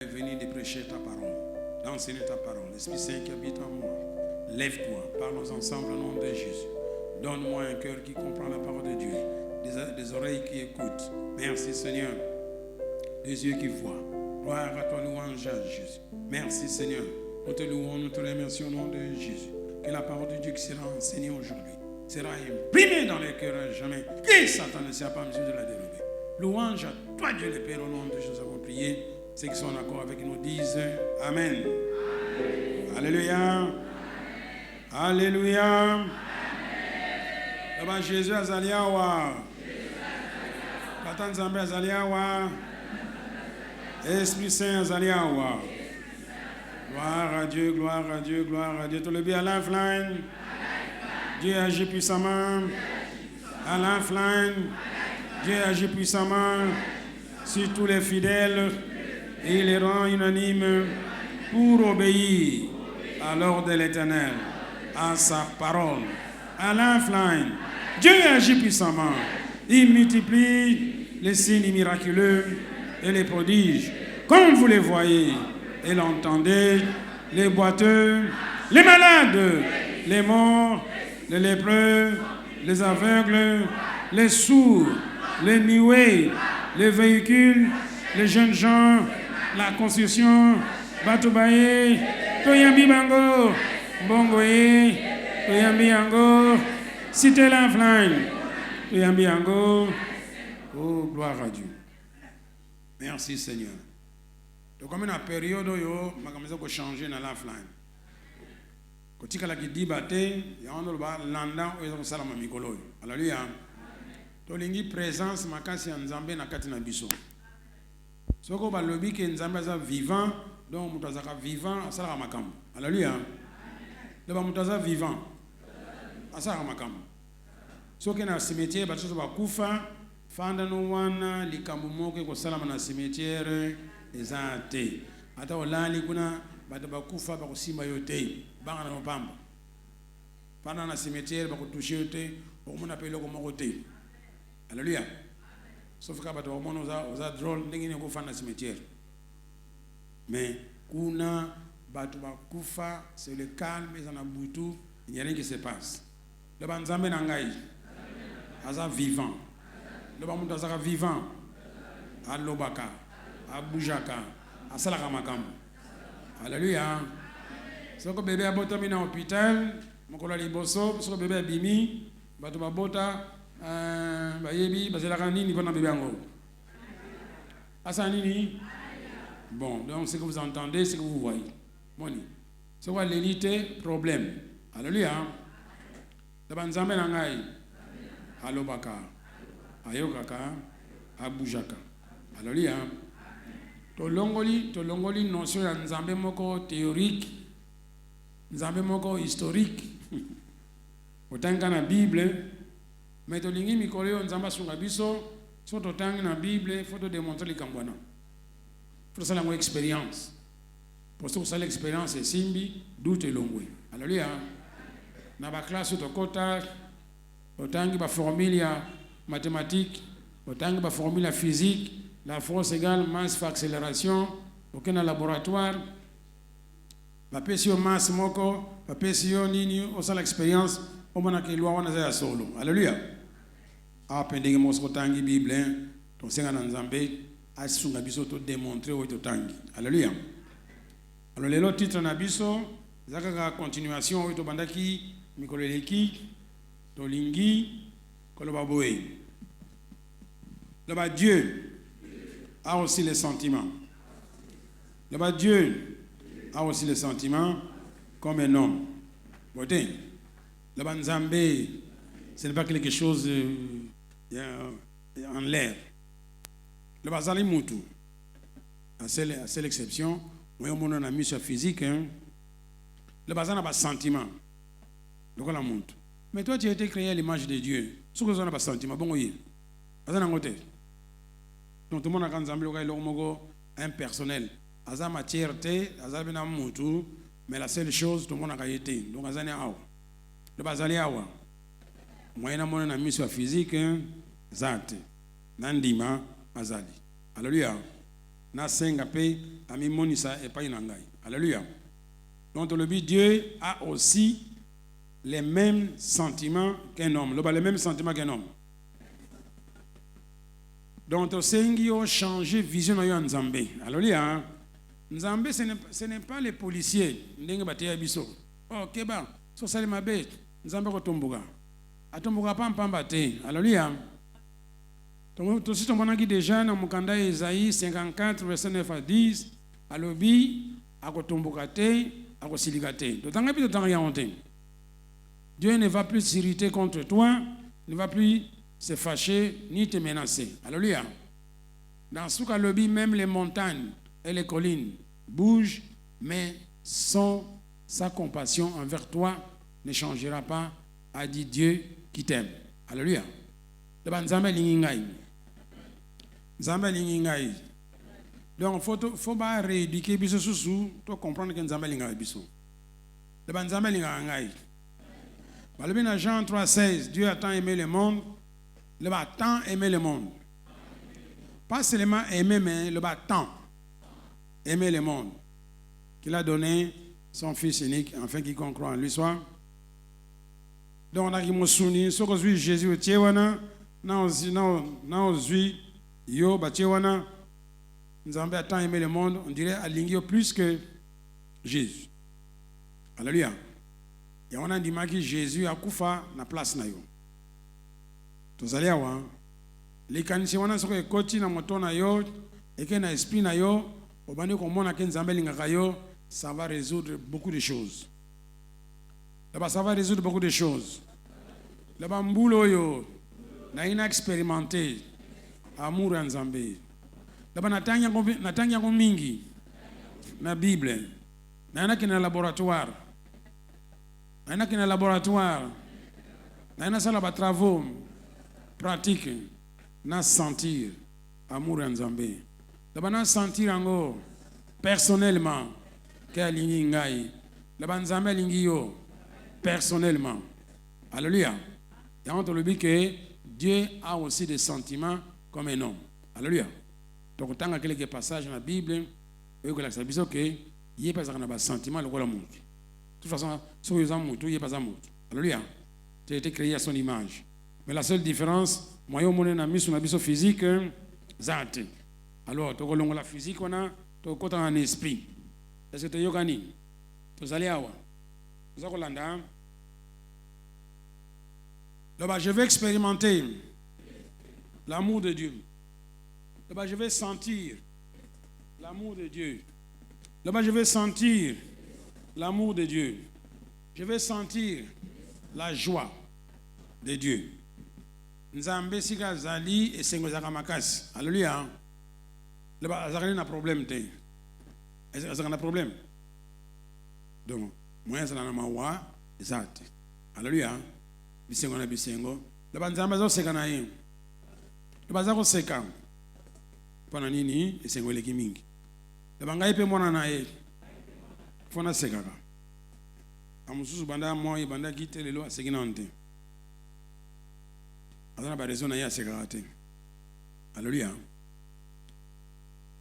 Venir de prêcher ta parole, d'enseigner ta parole. L'Esprit Saint qui habite en moi, lève-toi, parlons ensemble au nom de Jésus. Donne-moi un cœur qui comprend la parole de Dieu, des oreilles qui écoutent. Merci Seigneur, des yeux qui voient. Gloire à toi, louange à Jésus. Merci Seigneur, nous te louons, nous te remercions au nom de Jésus. Que la parole de Dieu qui sera enseignée aujourd'hui sera imprimée dans les cœurs à jamais. Que Satan ne soit pas en mesure de la dérober. Louange à toi Dieu le Père, au nom de Jésus, nous avons prié. Ceux qui sont en accord avec nous disent Amen. Amen. Alléluia. Amen. Alléluia. Amen. Jésus azaliawa. Patan Nzambe azaliawa. Esprit Saint azaliawa. Gloire à Dieu, gloire à Dieu, gloire à Dieu. Tout le bien à l'infline. Dieu agit puissamment. À l'infline. Dieu agit puissamment sur tous les fidèles. Et il les rend unanimes pour obéir à l'ordre de l'Éternel, à sa parole, à l'infline. Dieu agit puissamment. Il multiplie les signes miraculeux et les prodiges, comme vous les voyez et l'entendez, les boiteux, les malades, les morts, les lépreux, les aveugles, les sourds, les muets, les véhicules, les jeunes gens, la construction, Batoubaye, Toyambi Bango, Bongoye, Toyambi Ango, Cité l'infline, Toyambi Ango. Oh, gloire à Dieu. Merci Seigneur. Donc, comme une période où je vais changer dans l'infline. Quand tu as dit bate, il y a un landa où il y a un salam mikolo. Alléluia. Tu as une présence makasi Nzambe na kati na biso. Ce qu'on va lobby que Nzambe est vivant, donc nous sommes vivants, ça sera makam. Alléluia. Le bamutaza vivant, ça sera makam. Ce qui est dans le cimetière, parce que ça va kufa, fanda no wana likamumoke ko salama na cimetière ezate. Ata olali kuna bata bakufa ba kusimba yote, banga na mapamba. Fanda na cimetière ba kutushe yote, omuna pele ko mokote. Alléluia. Sauf que bato on oza drôle ndengine ko fanda cimetière. Mais kuna bato bakufa, c'est le calme et en abutu, il n'y a rien qui se passe. Le banzambe nangai aza vivant. Le bamuta aza vivant. A lobaka, a boujaka, a salaka makam. Alléluia. So ko bébé abotomi na hôpital, mokola liboso, so bébé abimi, bato babota bayebi bazelaka nini pona bébé yango. Asa nini? Bon, donc ce que vous entendez, ce que vous voyez. Moni. C'est quoi l'élite? Problème. Alléluia. La banzambe nangai. Alobaka. Ayokaka. Abujaka. Alléluia. Tolongoli notion ya nzambe moko théorique. Nzambe moko historique. Otanga na Bible. Mais tolingi mikolo nzamba sunga biso. So totanga na Bible, faut te démontrer likambwana. Faut ça la expérience. Pour ça l'expérience est simbi, doute et longwe. Alléluia. Na ba classe to kota, otangi ba formule ya mathématique, otangi ba formule ya physique, la force égale masse fois accélération, aucun laboratoire. Ba pesio masse moko, ba pesio nini, o ça l'expérience, o mona ke loi wana za solo. Alléluia. A pendenge mo so tangi Bible, to senga na Nzambe. Asunga biso to démontrer o to tangi. Alléluia. Alors le titre na biso zaka continuation o to bandaki mikoleleki to lingi koloba boé. Le Dieu a aussi les sentiments. Le Dieu a aussi les sentiments comme un homme. Boté. Le Nzambe ce n'est pas quelque chose en l'air. Le bazali mutu, à seule exception, moi on a mis sur physique, hein. Le bazar n'a pas de sentiment. Donc on a mutu. Mais toi tu as été créé à l'image de Dieu. Ce que tu n'as pas de sentiment, bon oui. Bazar n'a pas de. Donc tout le monde a quand Nzambe le impersonnel. Azar matière té, azar bena mutu, mais la seule chose tout le monde a été. Donc azar n'est awa. Le bazali awa. Moi on a mis sur physique, hein, zate. Nandima azali. Alléluia. na senga pe ami monisa et pas inangai. Alléluia. Donc le but, Dieu a aussi les mêmes sentiments qu'un homme. Les mêmes sentiments qu'un homme. Donc sengi ont changé vision de Nzambe. Alléluia. Nzambe ce n'est pas les policiers. Ndenge bateya biso. Oh keba, so sali mabe. Nzambe ko tombuka. Atombuka pamba te. Alléluia. Donc aussi ton bonaki déjà dans mukanda Isaïe 54 verset 9 à 10 alobi akotombuka te akosilika te. Totanga pi totanga yonte. Dieu ne va plus s'irriter contre toi, ne va plus se fâcher ni te menacer. Alléluia. Dans ce cas lobby même les montagnes et les collines bougent, mais sa compassion envers toi ne changera pas, a dit Dieu qui t'aime. Alléluia. Donc, il faut pas rééduquer biso sous pour comprendre que Nzambe linga biso. Le Nzambe linga ngai. Dans Jean 3,16, Dieu a tant aimé le monde, il a tant aimé le monde. Pas seulement aimer, mais il a tant aimé le monde qu'il a donné son Fils unique, afin quiconque croit en lui soit. Donc on a qui me souni, ce que Jésus au Tiewana, na ozui yo ba Tiewana, Nzambe a tant aimé le monde, on dirait à l'ingio plus que Jésus. Alléluia. Et on a dit que Jésus a koufa na place na yo. Tozali awa, les kanisi wana soko ekoti na moto na yo, eke na esprit na yo, obani komona ke Nzambe lingaka yo, ça va résoudre beaucoup de choses. Là-bas, ça va résoudre beaucoup de choses. Là-bas, mbulo yo, na ina expérimenté amour en Nzambe. Là-bas, natanya mingi na Bible. Na ina kina laboratoire. Na ina kina laboratoire. Na ina sala ba travaux pratiques. Na sentir amour en Nzambe. Là-bas, na sentir ango personnellement que alingi ngai. Là-bas, Nzambe alingi yo personnellement. Alléluia. Et on te le dit que Dieu a aussi des sentiments comme un homme. Alléluia. Donc, tant qu'il y a quelques passages dans la Bible, vous voyez que il n'y a pas de sentiment, le rôle de De toute façon, si vous avez il n'y a pas de Alléluia. Tu as été créé à son image. Mais la seule différence, moi, je suis mis sur la physique, zate. Alors, tu as la physique, tu as un esprit. Est-ce que tu as yogani? Tu as allé à je vais expérimenter l'amour de Dieu. Là-bas, je vais sentir l'amour de Dieu. Là-bas, je vais sentir l'amour de Dieu. Je vais sentir la joie de Dieu. Nzambe sika zali et sengo zaka makasi. Alléluia. Là-bas, zaka na problème te. Zaka na problème. Donc, moi, c'est la mawa, exact. Alléluia. Bisengo na bisengo. Là-bas, Nzambe zo seka na ye. Là-bas, zako seka. Pana nini, esengo leki mingi. Là-bas, ngai pe mwana na ye. Fona seka ka. Amususu banda mo ye banda kite lelo aseki na nte. Azana ba raison na ye aseka te. Alléluia.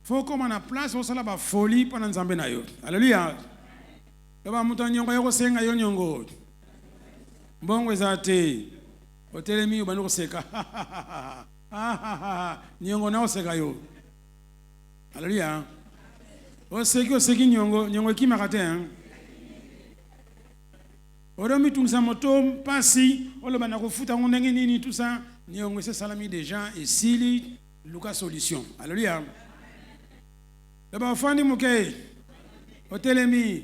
Faut comme na place au sala ba folie pana Nzambe na yo. Alléluia. Là-bas, mutu nyongo yoko senga yo nyongo. Mbongo ezate. Otelemi ubani koseka. Nyongo na oseka yo. Alléluia. Oseki nyongo kimakate hein. Oromi tungsa moto pasi, oloba na kofuta ndenge nini tout ça, nyongo c'est salami des gens et sili Lucas solution. Alléluia. Là-bas fandi muke. Otelemi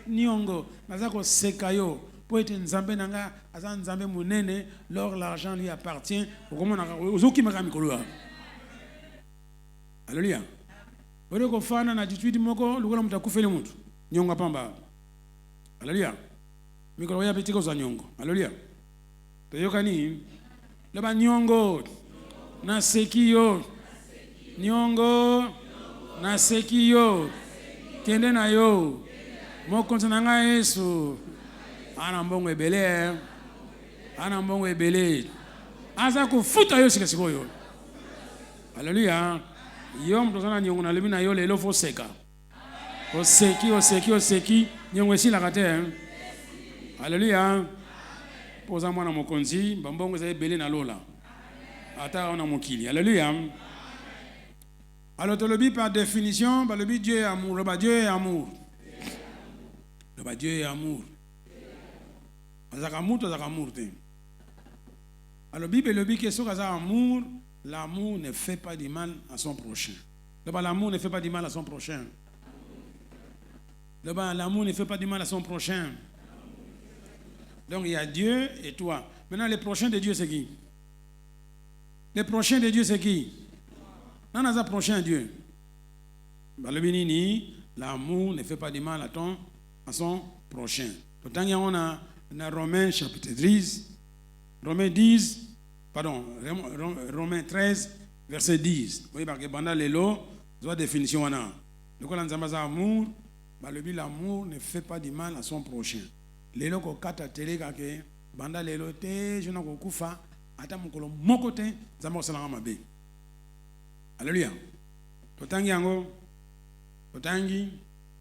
Nyongo, nazako sekayo, pour être Nzambe nanga, azan Nzambe munene, lors l'argent lui appartient, ozoki makamikoloa. Alléluia. Ore ko fana na attitude moko, lukola mutakufele mutu. Nyongo pamba. Alléluia. Mikolo ya petiko za nyongo. Alléluia. Toyoka ni leba nyongo na sekiyo. Nyongo na sekiyo. Kende na yo. Mokonzi na nga Yesu. Ana mbongo ebele. Ana mbongo ebele. Aza kufuta yo sika sikoyo. Alléluia. Yom tozana nyongo na lebi na yo lelo fo seka. Oseki nyongo esi la kate. Alléluia. Poza mwana mokonzi bambongo za ebele na lola. Ata on a mokili. Alléluia. Alors le par définition, le but Dieu est amour, le Dieu est amour. Le Dieu est amour. Azakamour to zakamour te. Alors Bible le but que sur amour, l'amour ne fait pas du mal à son prochain. L'amour ne fait pas du mal à son prochain. L'amour ne fait pas du mal à son prochain. Donc il y a Dieu et toi. Maintenant les prochains de Dieu c'est qui? Les prochains de Dieu c'est qui? Non, on a prochain Dieu. Le bénini, l'amour ne fait pas du mal à son prochain. Pourtant on a dans Romains chapitre 10, Romains 13, verset 10. Oui, parce que pendant les lots, la définition on a. Donc quand on a amour, l'amour ne fait pas du mal à son prochain. Les lots qu'on kata télé que pendant les lots, je n'ai pas kufa, ata mukolo mokote, zamo salama mabe. Alléluia. Totangi yango. Totangi.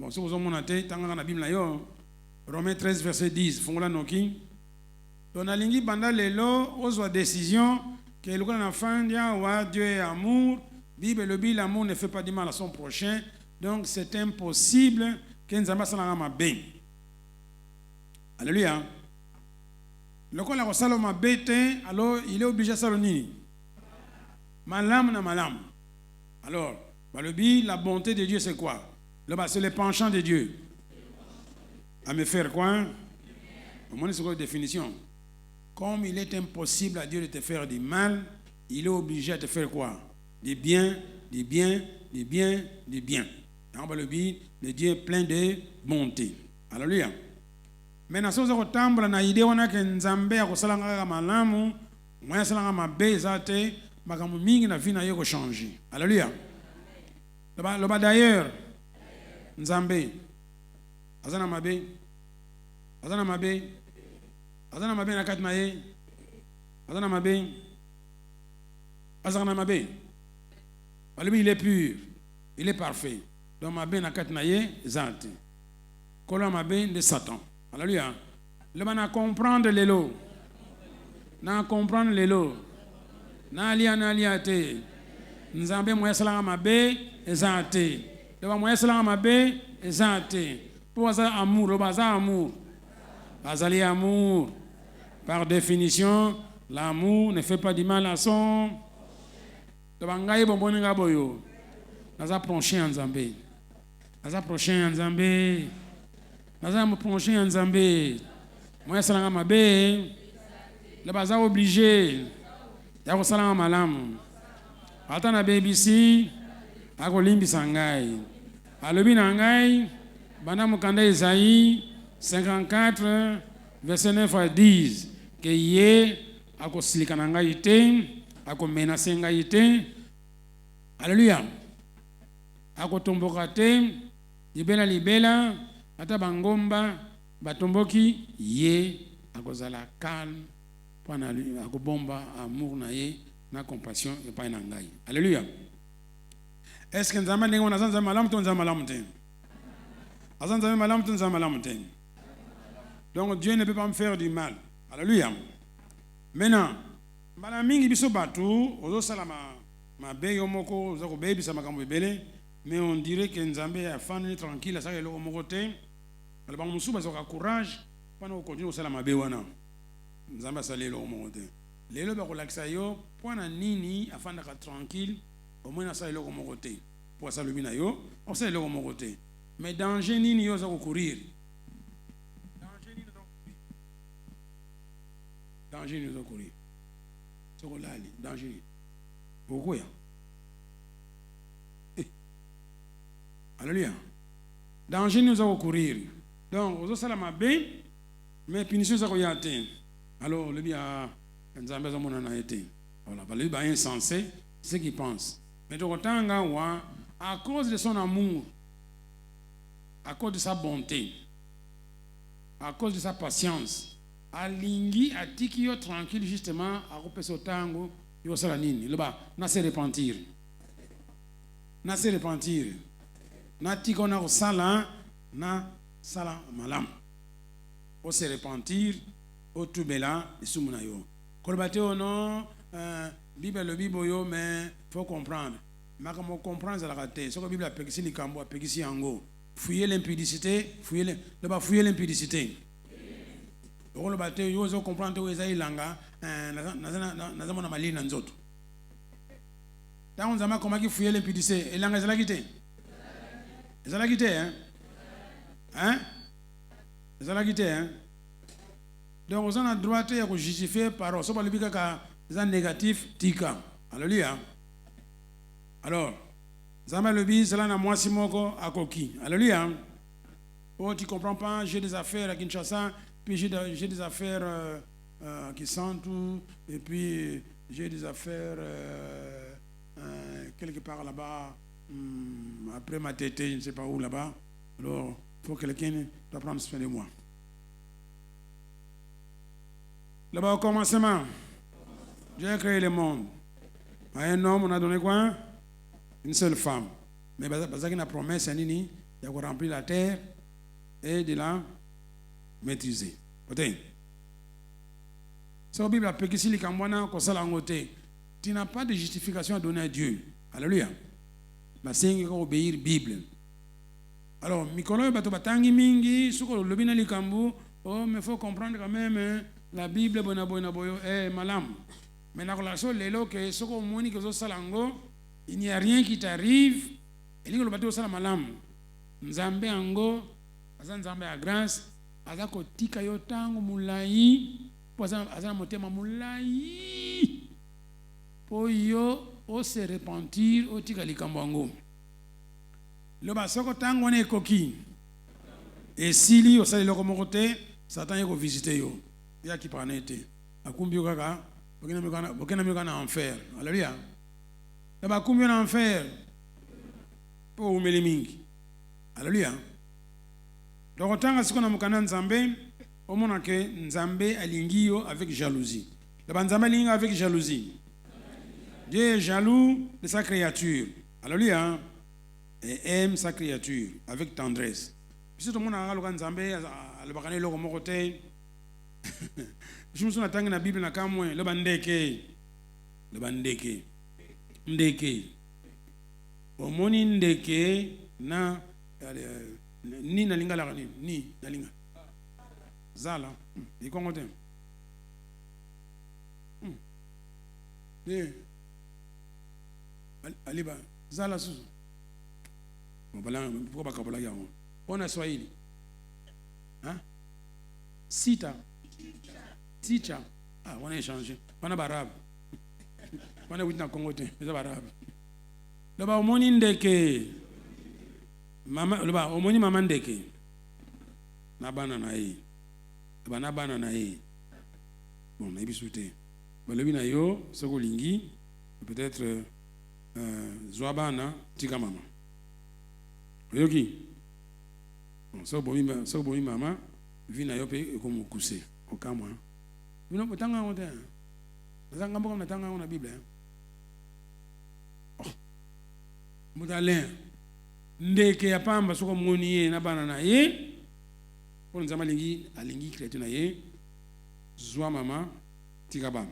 Bon, si vous avez monté, tanga na Bible na yo. Romains 13 verset 10. Fongola noki. Tonalingi banda lelo ozwa décision que le na fin dia wa Dieu est amour. Bible le Bible l'amour ne fait pas du mal à son prochain. Donc c'est impossible que nzamba salanga mabe. Alléluia. Le ko la kosala mabe te, alors il est obligé salo nini? Malam na malam. Alors, la bonté de Dieu, c'est quoi? C'est le penchant de Dieu. À me faire quoi? Au moins, c'est quoi la définition? Comme il est impossible à Dieu de te faire du mal, il est obligé à te faire quoi? Du bien, du bien, du bien, du bien. Le Dieu est plein de bonté. Alléluia. Maintenant, si vous avez na idée on a que Nzambe a kosalanga malamu, moi salanga mabe zate. Makambo mingi na vie na yo ko changer. Alléluia. Loba d'ailleurs Nzambe azana mabe na kat na ye azana mabe balobi il est pur, il est parfait. Donc mabe na kat na ye zante kolo mabe de Satan. Alléluia. Loba na comprendre lelo Nalia te. Nzambe moya salanga mabe ezate. Loba moya salanga mabe ezate. Pour ça amour, loba za amour. Azali amour. Par définition, l'amour ne fait pas du mal à son. Loba ngai bomboni ngaboyo. Naza prochain Nzambe. Naza prochain Nzambe. Moya salanga mabe. Loba za obligé. Ya kosalanga malamu. Ata na BBC akolimbisa ngai. Alobi na ngai banda mokanda Isaïe 54 verset 9 à 10 que ye akosilika na ngai te, akomenase ngai te. Alléluia. Akotomboka te, libela ata bangomba batomboki ye akozala calme. Akobomba amour na ye na compassion et pas nangai. Alléluia. Est-ce que nzamba ndenge na zanza malamu to nzamba malamu te? Azanza malamu to nzamba malamu te. Donc Dieu ne peut pas me faire du mal. Alléluia. Maintenant, mbala mingi biso batu ozo salama mabe yo moko ozo ko bebi sama makambo ebele, mais on dirait que nzambe a fani tranquille ça eloko moko te. Bala ba musuba zo ka courage pana ko continue salama mabe wana. Nzamba salelo o moko te. Lelo ba ko lakisa yo pona nini afanda ka tranquille au moins na salelo o moko te. Pour ça le bina yo, on salelo o moko te. Mais danger nini yo za ko courir. Danger nous a couru. C'est quoi là, danger. Pourquoi? Alléluia. Danger nous a courir. Donc, aux autres ma bien, mais punition ça y a atteint. Alors, le bien, nous avons été. Voilà, le bien insensé, c'est ce qu'il pense. Mais de autant à cause de son amour, à cause de sa bonté, à cause de sa patience. Alingi atiki yo tranquille justement à repérer tango yo sala nini le ba na se repentir na se repentir na tika na kosala na sala malamu o se repentir o tubela lisumu na yo koloba te ono bible le bible yo mais faut comprendre makambo comprendre ezalaka te soki bible apekisi likambo apekisi yango fouiller l'impudicité fouiller l'impudicité okoloba te yo ozo comprendre te oyo eza ilanga naza mona malili na nzoto ntango nzambe akomaki fouiller l'impudicité elanga ezalaki te ezalaki te donc oza na droit te ya kojustifier parole so balobi kaka eza négatif tika alléluia alors nzambe alobi zala na mwasi moko akoki alléluia oh tu comprends pas j'ai des affaires à Kinshasa puis j'ai des affaires qui sont tout et puis j'ai des affaires quelque part là-bas après ma tête je ne sais pas où là-bas alors il faut que quelqu'un doit prendre soin de moi là-bas au commencement Dieu a créé le monde à un homme on a donné quoi une seule femme mais parce qu'il y a une promesse il y a remplir la terre et de la maîtriser si la Bible a péqué les camouana tu n'as pas de justification à donner à Dieu alléluia c'est obéir Bible alors mikolo bato batangi mingi suko lobi na likambu oh mais faut comprendre quand même la Bible bona boyo malam mais na relation lelo que suko moni que zo salango il n'y a rien qui t'arrive et li bato sala malam nzambe ango asa nzambe ya grâce aza kotika yo tango mulai po asa motema mulai po yo o se repentir o tika likambo ango lo basoko tango ne koki et sili o sali loko moko te satan yeko visiter yo ya ki planete akumbi kaka bokena mi kana enfer alléluia lo bakumbi na enfer po umeli mingi alléluia donc tanga siko na mukana nzambe omona ke nzambe alingi yo avec jalousie lo banzambe alingi avec jalousie Dieu est jaloux de sa créature. Alléluia. Et aime sa créature avec tendresse. Puis tout le monde a le Nzambe, le bakane le komokote. Je me souviens dans la Bible na kamwe le bandeke. Ndeke. Omoni ndeke na ni na linga la ni na linga. Zala. Ikongote. Aliba zala susu mbala pourquoi pas kabala yango on a swahili hein sita teacher on a échangé on a barabe on a witna Congo te c'est barabe le ba omoni ndeke mama le ba omoni mama ndeke na bana na ye bana bana na ye bon na bisute balobi na yo soko lingi peut-être Zouabana, tika mama. Yoki. So bomi mama, vina yope comme coussé. Au cas moi. Vous n'avez pas tant à Zanga comme na tanga na Bible. Oh. Mudalen. Ndeke ya pamba soko moniye na bana na ye. Pour nzama lingi alingi créature na ye. Zoua mama, tika bam.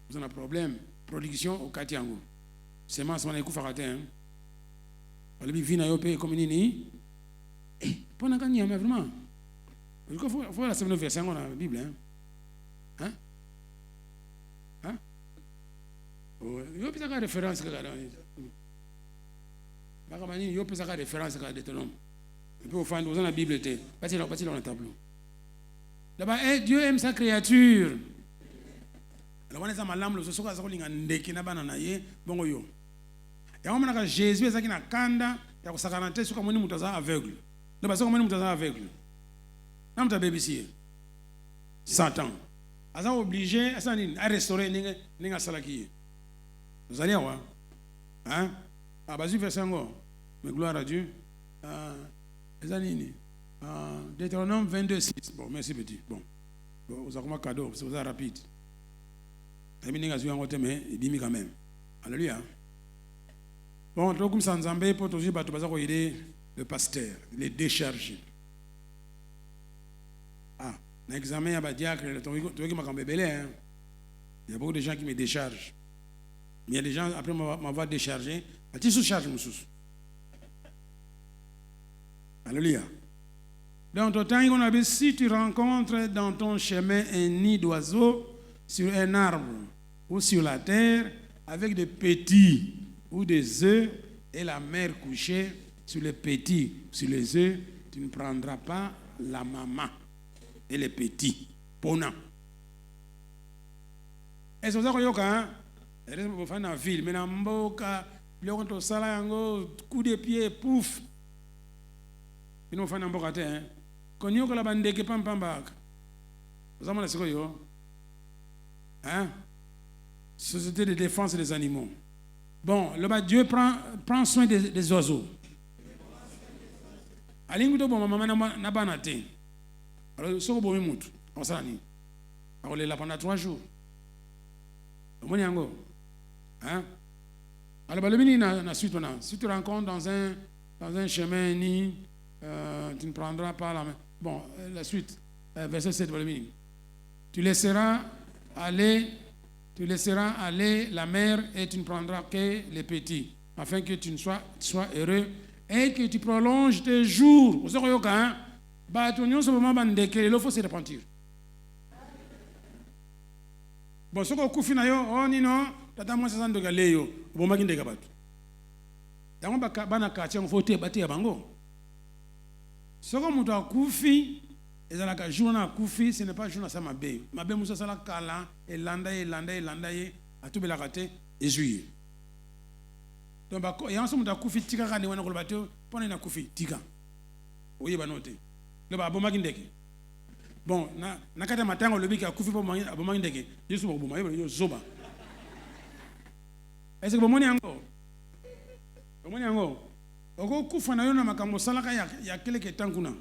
Vous avez un problème. Production au Katiango. C'est moi, c'est mon écoute faratin. On lui vit na yope comme nini. Pendant qu'on y a vraiment. Il faut la semaine verset dans la Bible. Hein? Hein? Yo peut avoir référence que Bakamani yo peut avoir référence que Deutéronome. Et puis au fond dans la Bible te. Pas dans le tableau. Là-bas, Dieu aime sa créature. Alors on est à malam le soka za kolinga ndeki na bana na ye bongo yo ya mama na Jésus ezaki na kanda ya kusakana te soka moni mutaza aveugle le basoka moni mutaza aveugle na mta BBC Satan asa obligé asa nini à restaurer ninga salaki vous allez voir hein bazu verset ngo mais gloire à Dieu ezanini Deutéronome 22:6 bon merci petit bon vous avez un cadeau c'est rapide mais il dit quand même. Alléluia. Bon, donc comme ça, nous avons pour toujours aider le pasteur, les décharger. Ah, dans l'examen, il y a des diacres, il y a beaucoup de gens qui me déchargent. Mais il y a des gens, après m'avoir déchargé, tu sous-charges, monsieur. Alléluia. Dans ton temps, on a dit, si tu rencontres dans ton chemin un nid d'oiseaux sur un arbre ou sur la terre, avec des petits ou des œufs, et la mère couchée sur les petits, sur les œufs, tu ne prendras pas la maman et les petits. Pona. Et c'est ça que je dis, je vais dans la ville, mais dans Mboka, je vais au salaire, coup de pied, pouf. Je vais dans Mboka, hein. Quand je vais bande qui pam pam bak. Vous avez ce que yo? Hein? Société de défense des animaux. Bon, le Dieu prend soin des oiseaux. Alingudo bon maman na banate. Alors so bo mutu. On ça ni. Alors là pendant 3 jours. Comment yango? Hein? Alors le mini na suite on a. Si tu rencontres dans un chemin ni tu ne prendras pas la main. Bon, la suite verset 7 le mini. Tu laisseras aller la mère et tu ne prendras que les petits, afin que tu sois heureux et que tu prolonges tes jours. Vous savez quoi? Bah, tout le monde se demande il faut se repentir. Bon, ce qu'on coupe na yo, oh nino, tata moi ça de galeyo, bon maginde kabatu. Yango bana quartier on faut te bati ya bango. Ce qu'on muto akufi ezalaka journée kufi, ce n'est pas journée ça mabe. Mabe musa sala kala elanda atubela kate ezuye. Donc ba ya ensemble da kufi tika ka ne wana ko bato pona na kufi tika. Oye banote. Le ba bomaki ndeke. Bon, na kata matango lobi ka kufi bomaki ndeke. Yesu bo bomaki yo zoba. Est-ce que bomoni ango? Bomoni ango. Oko kufa na yo na makambo salaka ya kele ke tankuna.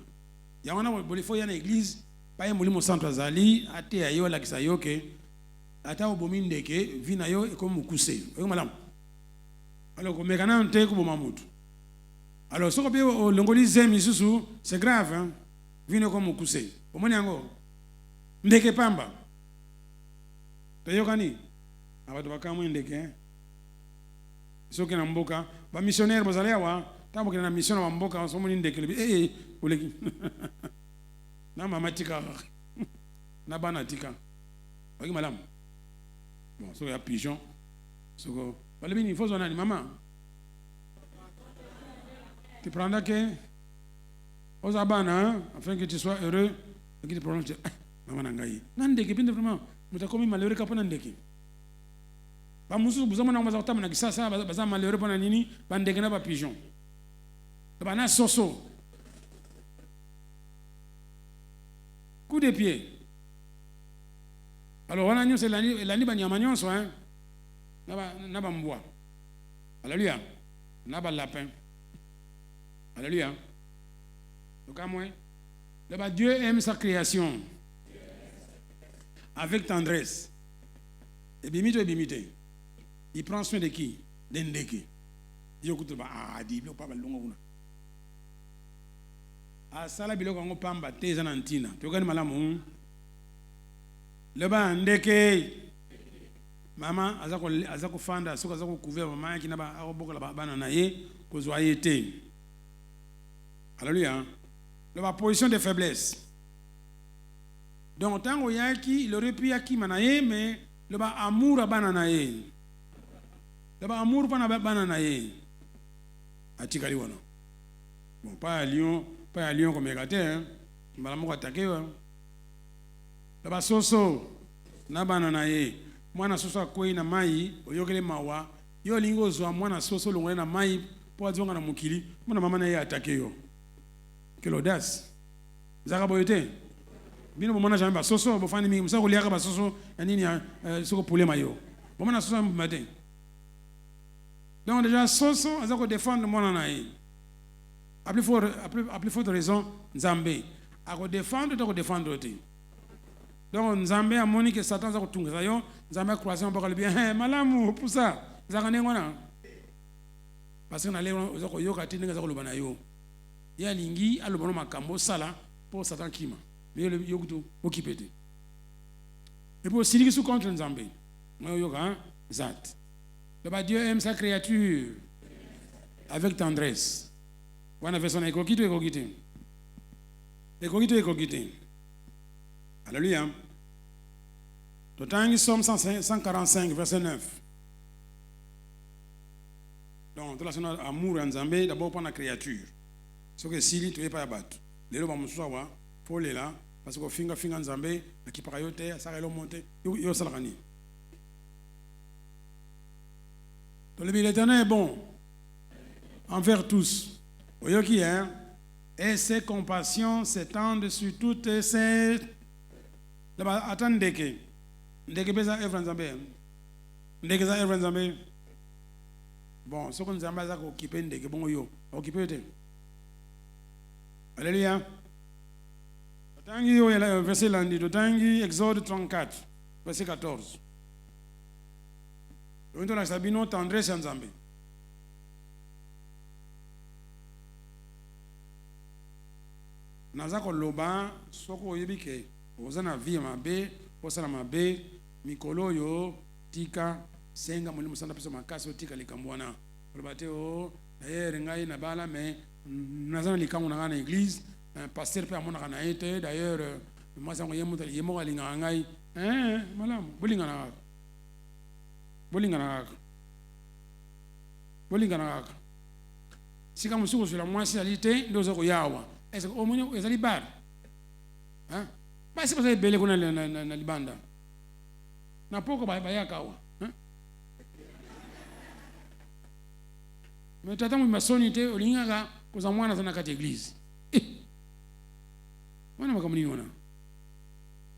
Il y a une église, pas un molimo centre azali, ate ayo la kisayoke, ata obomindeke, vina yo et comme mukuse. Oyo madame. Alors comme mekana onte ko bomamutu. Alors ce que au longolize misusu, c'est grave hein. Vina comme mukuse. Omoni yango. Ndeke pamba. Tayo kani? Abatu bakamu ndeke hein. Soki na mboka, ba missionnaire bazali awa, tambo kina na mission na mboka, on somoni ndeke. Na mama tika na bana tika ok madame bon so ya pigeon so ko balebini il faut zonani maman tu prendras que aux abana afin que tu sois heureux et que tu prononces maman nangai nandeke pinde vraiment mutakomi malheureux kapona ndeke ba musu buzama na maza utama na kisasa baza malheureux pona nini bandeke na ba pigeon bana soso. Coup de pied. Alors, on a c'est l'année banyamagnon, hein. Naba mboa. Alléluia. Naba lapin. Alléluia. Donc, à moi, Dieu aime sa création avec tendresse. Et bimite. Il prend soin de qui? D'Endeki. Il écoute, dit, il pas long. Asala biloko ngo pamba teza na ntina tokani malamu le ba ndeke mama azako fanda soko azako couvert mama yaki na ba akobokola bana na ye kozwa ye te. Alléluia. Le ba position de faiblesse. Donc tango yaki il aurait pu yaki manaye mais le ba amour bana na ye. Le ba amour bana na ye. Atikali wana. Bon pas à Lyon comme Egate, hein. Malamu attaqué, hein. Là-bas, soso, na banana ye. Moi, na soso akoi na mai, oyokele mawa. Yo lingo zwa moi na soso longwe na mai, po azonga na mukili. Moi maman na ye attaqué yo. Quelle audace. Zaka boyote. Bino bomona jamais ba soso, bo fani mi musa ko liaka ba soso, nini soko poulet mayo. Bomona soso matin. Donc déjà soso azako défendre moi na ye. À plus forte raison, Nzambe. À défendre, tu défendre. Donc Donc Nzambe a moni que Satan za kutunga yo, Nzambe a croisé on parle bien, malamu pour ça. Zakane ngona. Parce que na leo za ko yoka tinga za ko lobana yo. Ya lingi alobana makambo sala pour Satan kima. Mais le yokuto occupé. Et pour s'il est contre Nzambe. Moi yoka zat. Le Dieu aime sa créature avec tendresse. On a fait son écoquité. Alléluia. Totangi Somme 145, verset 9. Donc, relation amour en Zambé, d'abord pour la créature. Ce que si tu n'es pas abattu. Les gens vont se voir, il faut les là, parce que finga en Zambé, qui par ailleurs, ça va monter, il y a salrani. Donc, l'Éternel est bon envers tous. Vous voyez qui est? Et ses compassions s'étendent sur toutes ces. Là-bas, attendez que. Ndeke beza Evran Zambé. Ndeke za Evran Zambé. Bon, ce qu'on Zambé a occupé ndeke bon yo. Occupé te. Alléluia. Tangi yo verset lundi, Tangi Exode 34, verset 14. On a sabino tendresse en Zambé. Naza koloba soko oyebi ke oza na vie mabe posala mabe mikolo yo tika senga molimo sanda pesa makasi otika likambo wana koloba te o d'ailleurs ngai na bala mais naza na likambo na église pasteur pe amona na ete d'ailleurs moi ça yemo yemo alinga ngai malamu bolinga na sika musuko sur la mwasi alite ndozo ko yawa. Est-ce que au moins ils allaient bar, hein? Pas si vous avez belé qu'on a na libanda. Na poko ba ya kawa, hein? Mais tata mu masonité olinga ko za mwana sana kati église. Wana makamuni wana.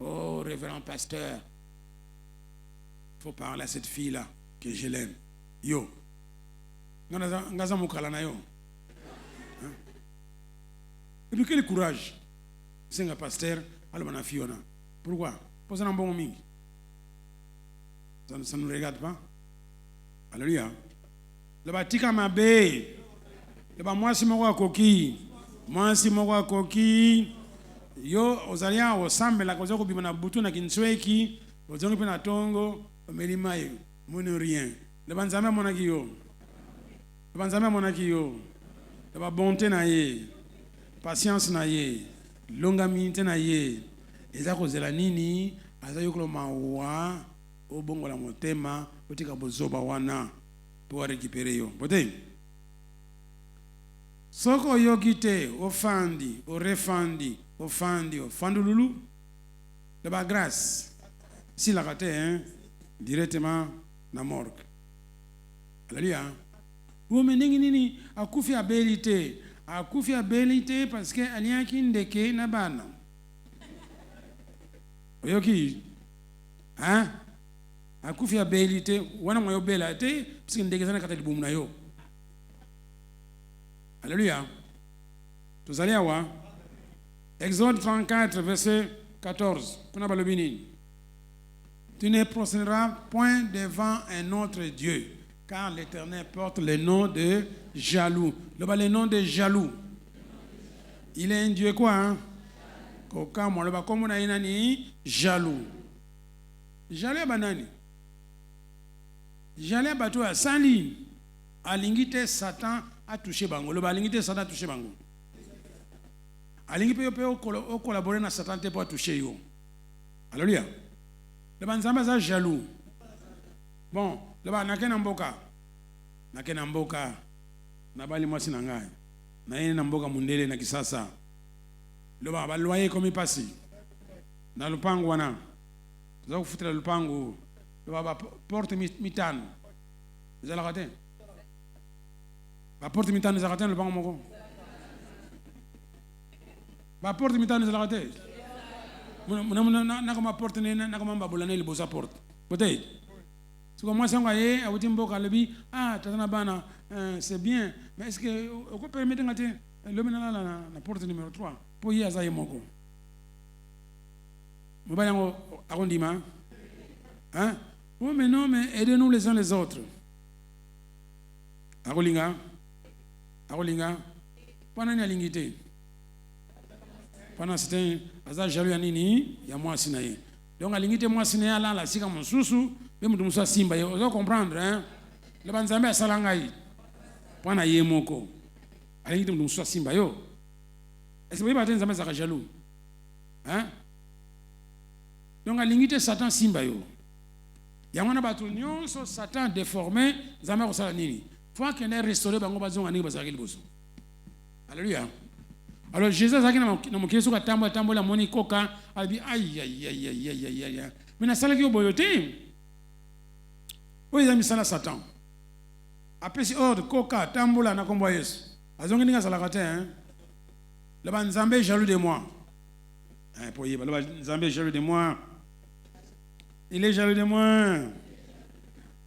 Oh révérend pasteur. Faut parler à cette fille là que je l'aime. Yo. Ngaza mukala na yo. Et puis quel courage, c'est un pasteur, alors on a Fiona. Pourquoi? Parce qu'on a un bon mingi. Ça ne nous regarde pas. Alléluia. Le batika mabe. Le ba moi si moi koki. Moi si moi koki. Yo ozalia osambe la kozo ko bimana butu na kinsweki. Ozongi pe na tongo. Omelima yo. Moni rien. Le banzame monaki yo. Le banzame monaki yo. Le ba bonté na ye. Patience na ye, longamité na ye, eza kozela nini, aza yokolo mawa, obongo la motema, otika bozoba wana, pour récupérer yo. Bote? Soko yokite, ofandi, orefandi, ofandululu, de ba grâce. Si la raté, hein, directement na morgue. Alléluia. Vous menez nini, akufi abilité. Akufi abilité parce que aliaki ndeke na bana. Oyoki, hein? Akufi abilité, wana moyo belate parce que ndeke sana katali bumuna yo. Alléluia. Tous allez voir. Exode 34 verset 14. Kuna balobini. Tu ne procéderas point devant un autre Dieu. Car l'Éternel porte le nom de jaloux. Le nom de jaloux. Il est un Dieu quoi? Hein? Comme on a inani jaloux. Jaloux banani. Jaloux bateau à Sali. Alingite Satan a touché bango. Le balingite Satan a touché bango. Alingite peut collaborer na Satan te pour toucher yo. Alléluia. Le banzamba za jaloux. Bon. Là-bas, nakena mboka na bali mwasi na ngai na yeye na mboka mundele na kisasa loba balwaye komi pasi na lupango wana tuza kufutira lupango loba porte mitano zala kate ba porte mitano zala kate lupango moko ba porte mitano zala kate na kama porte na kama mbabulana ile bosa porte botei. Si moi ça voyez à votre mboka lebi tatana bana c'est bien mais est-ce que on peut permettre ngate le mena la porte numéro 3 pour y azaye moko Hein? Oh, mais non, mais aidez-nous les uns les autres. Arolinga? Pendant une lignité. Pendant ce temps, Aza Jalou Yanini, il y a moi Sinaï. Donc, à lignité, moi Sinaï, là, la Sika Monsousou, mais nous sommes Simba. Vous allez comprendre, hein? Le Banzambe à Salangaï. Pendant Yemoko. À lignité, nous sommes Simba. Est-ce que vous avez un Zaka Jalou? Hein? Donc, à lignité, Satan Simba. Il y a un bâtonnion, Satan déformé, Zama Salanini. Il faut qu'il ait restauré Bango Bazon à Nibazaki Bosso. Alléluia. Alors Jésus a dit que dans mon question, tambo la moni coca, il dit aïe. Mais na sala qui au boyoté. Oui, ils ont mis ça là Satan. Après si ordre coca, tambo la na kombo Yesu. Azongi ninga sala kate hein. Le ban Nzambe jaloux de moi. Hein pour y le ban Nzambe jaloux de moi. Il est jaloux de moi.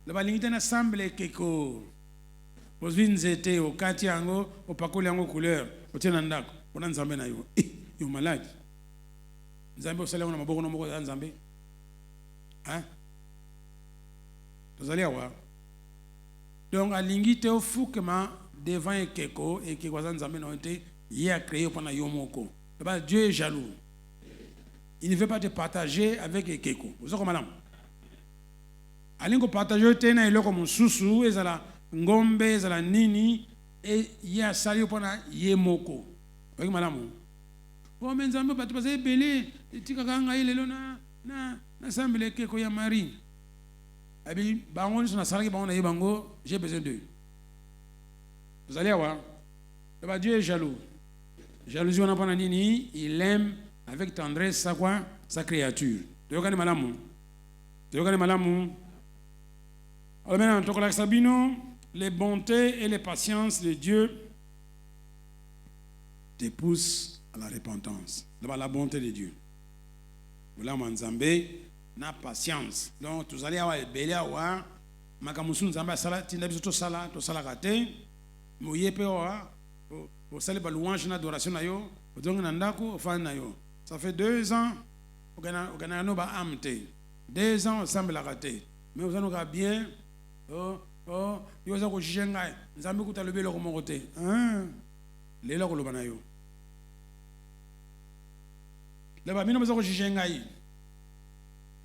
Le ban lingita na semble keko. Vous êtes au quartier ango, au pakoli ango couleur, au tienandako, au Nzambe na yo. Yo malade. Nzambe au salaire on a maboko nomoko za Nzambe. Hein? Vous allez voir. Donc à lingite au foukema devant ekeko et keko za Nzambe na été il a créé pendant yomoko. Dieu est jaloux. Il ne veut pas te partager avec ekeko. Vous savez comment? Alingo partager tena iloko mususu ezala ngombe zala nini e ya sali pona yemoko oki malamu o menzambe batu baze belé tika kanga ile lona na sambele keko ya marine abi bango na sala ki bango na yebango j'ai besoin d'eux. Vous allez voir le Dieu est jaloux. Jalousie on a pas nini, il aime avec tendresse sa créature. Toyokani malamu alors maintenant toko la sabino. Les bontés et les patiences de Dieu te poussent à la repentance. La bonté de Dieu. Voilà, Nzambe na patience. Donc, vous allez avoir belé awa, makamusu Nzambe sala, tindabi to sala kate, moyepe awa, au sale ba louange na adoration na yo, au donga nandako, au fan na yo. Ça fait 2 ans, au gana no ba amte. 2 ans, au semble la kate. Mais vous allez bien, oh, yo za ko jenga Nzambe kutalobela ko mokote hein lela ko lobana yo leba mina baza ko jenga yi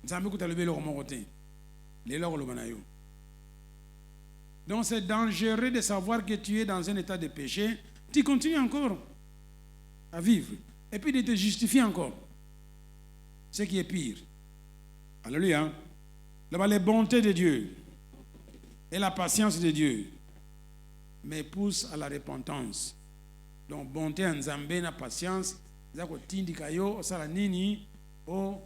Nzambe kutalobela ko mokote lela ko lobana yo. Donc c'est dangereux de savoir que tu es dans un état de péché, tu continues encore à vivre et puis de te justifier encore, ce qui est pire. Alléluia. Là-bas les bontés de Dieu et la patience de Dieu mais pousse à la repentance. Donc bonté en Nzambe na patience zako tindika yo osala nini o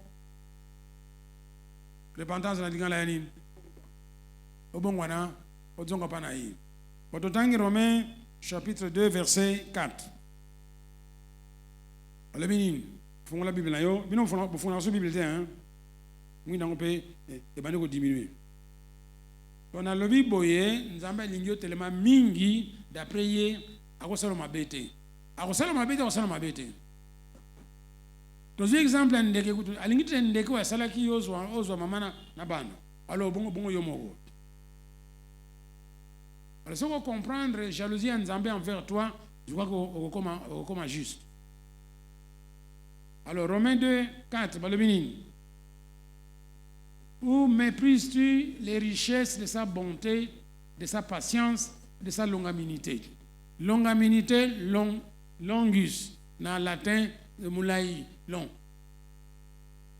repentance na dingala nini obongwana odzonga pana yi. Bototangi Romains chapitre 2 verset 4. Ale bini fongola la Bible na yo bino fongola so Bible te hein mwina ngope e bande ko diminuer. On a levé boye, Nzambe lingio telema mingi d'après ye akosala mabete. Akosala mabete. Tozo exemple ndeke kutu alingite ndeke wa sala ki ozwa mama na bana. Alors bongo yo moko. Alors si on comprendre jalousie en Nzambe envers toi, je crois qu'on comme juste. Alors Romains 2 4 balobini. Ou méprises-tu les richesses de sa bonté, de sa patience, de sa longanimité? Longanimité, longus, dans le latin, le moulai, long.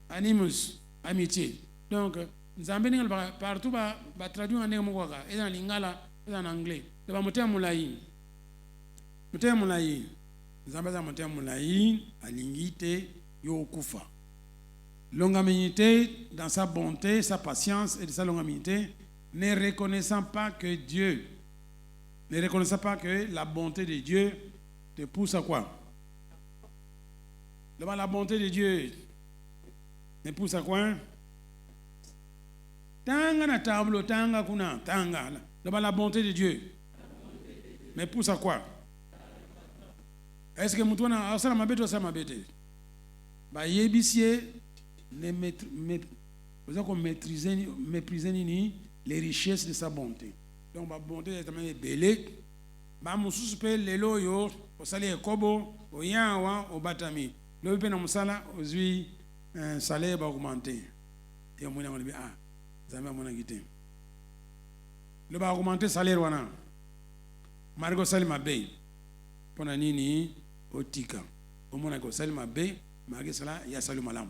Animus, amitié. Donc, nous avons partout, traduit en anglais, et en lingala, et en anglais. Nous avons monté moulai. Monté moulai. Nous avons monté moulai, à lingite, yo kufa. Longanimité dans sa bonté, sa patience et de sa longanimité, ne reconnaissant pas que Dieu, ne reconnaissant pas que la bonté de Dieu te pousse à quoi? Devant la bonté de Dieu me pousse à quoi? Tanga na tableau, tanga kuna, tanga. Devant la bonté de Dieu me pousse à quoi? Est-ce que mutwana asala mabete ou asala mabete? Ba yebisie mépriser les richesses de sa bonté. Donc la bonté est tellement belle. Ba mususu pe lelo yo osali ekobo oyawa obatami. Le pe na musala ozui salaire ba augmenter. Et on m'a dit ah ça m'a mon guité. Le ba augmenter salaire wana. Margo sali mabe. Pona nini otika. Au mona ko sali mabe, margo sala ya salu malam.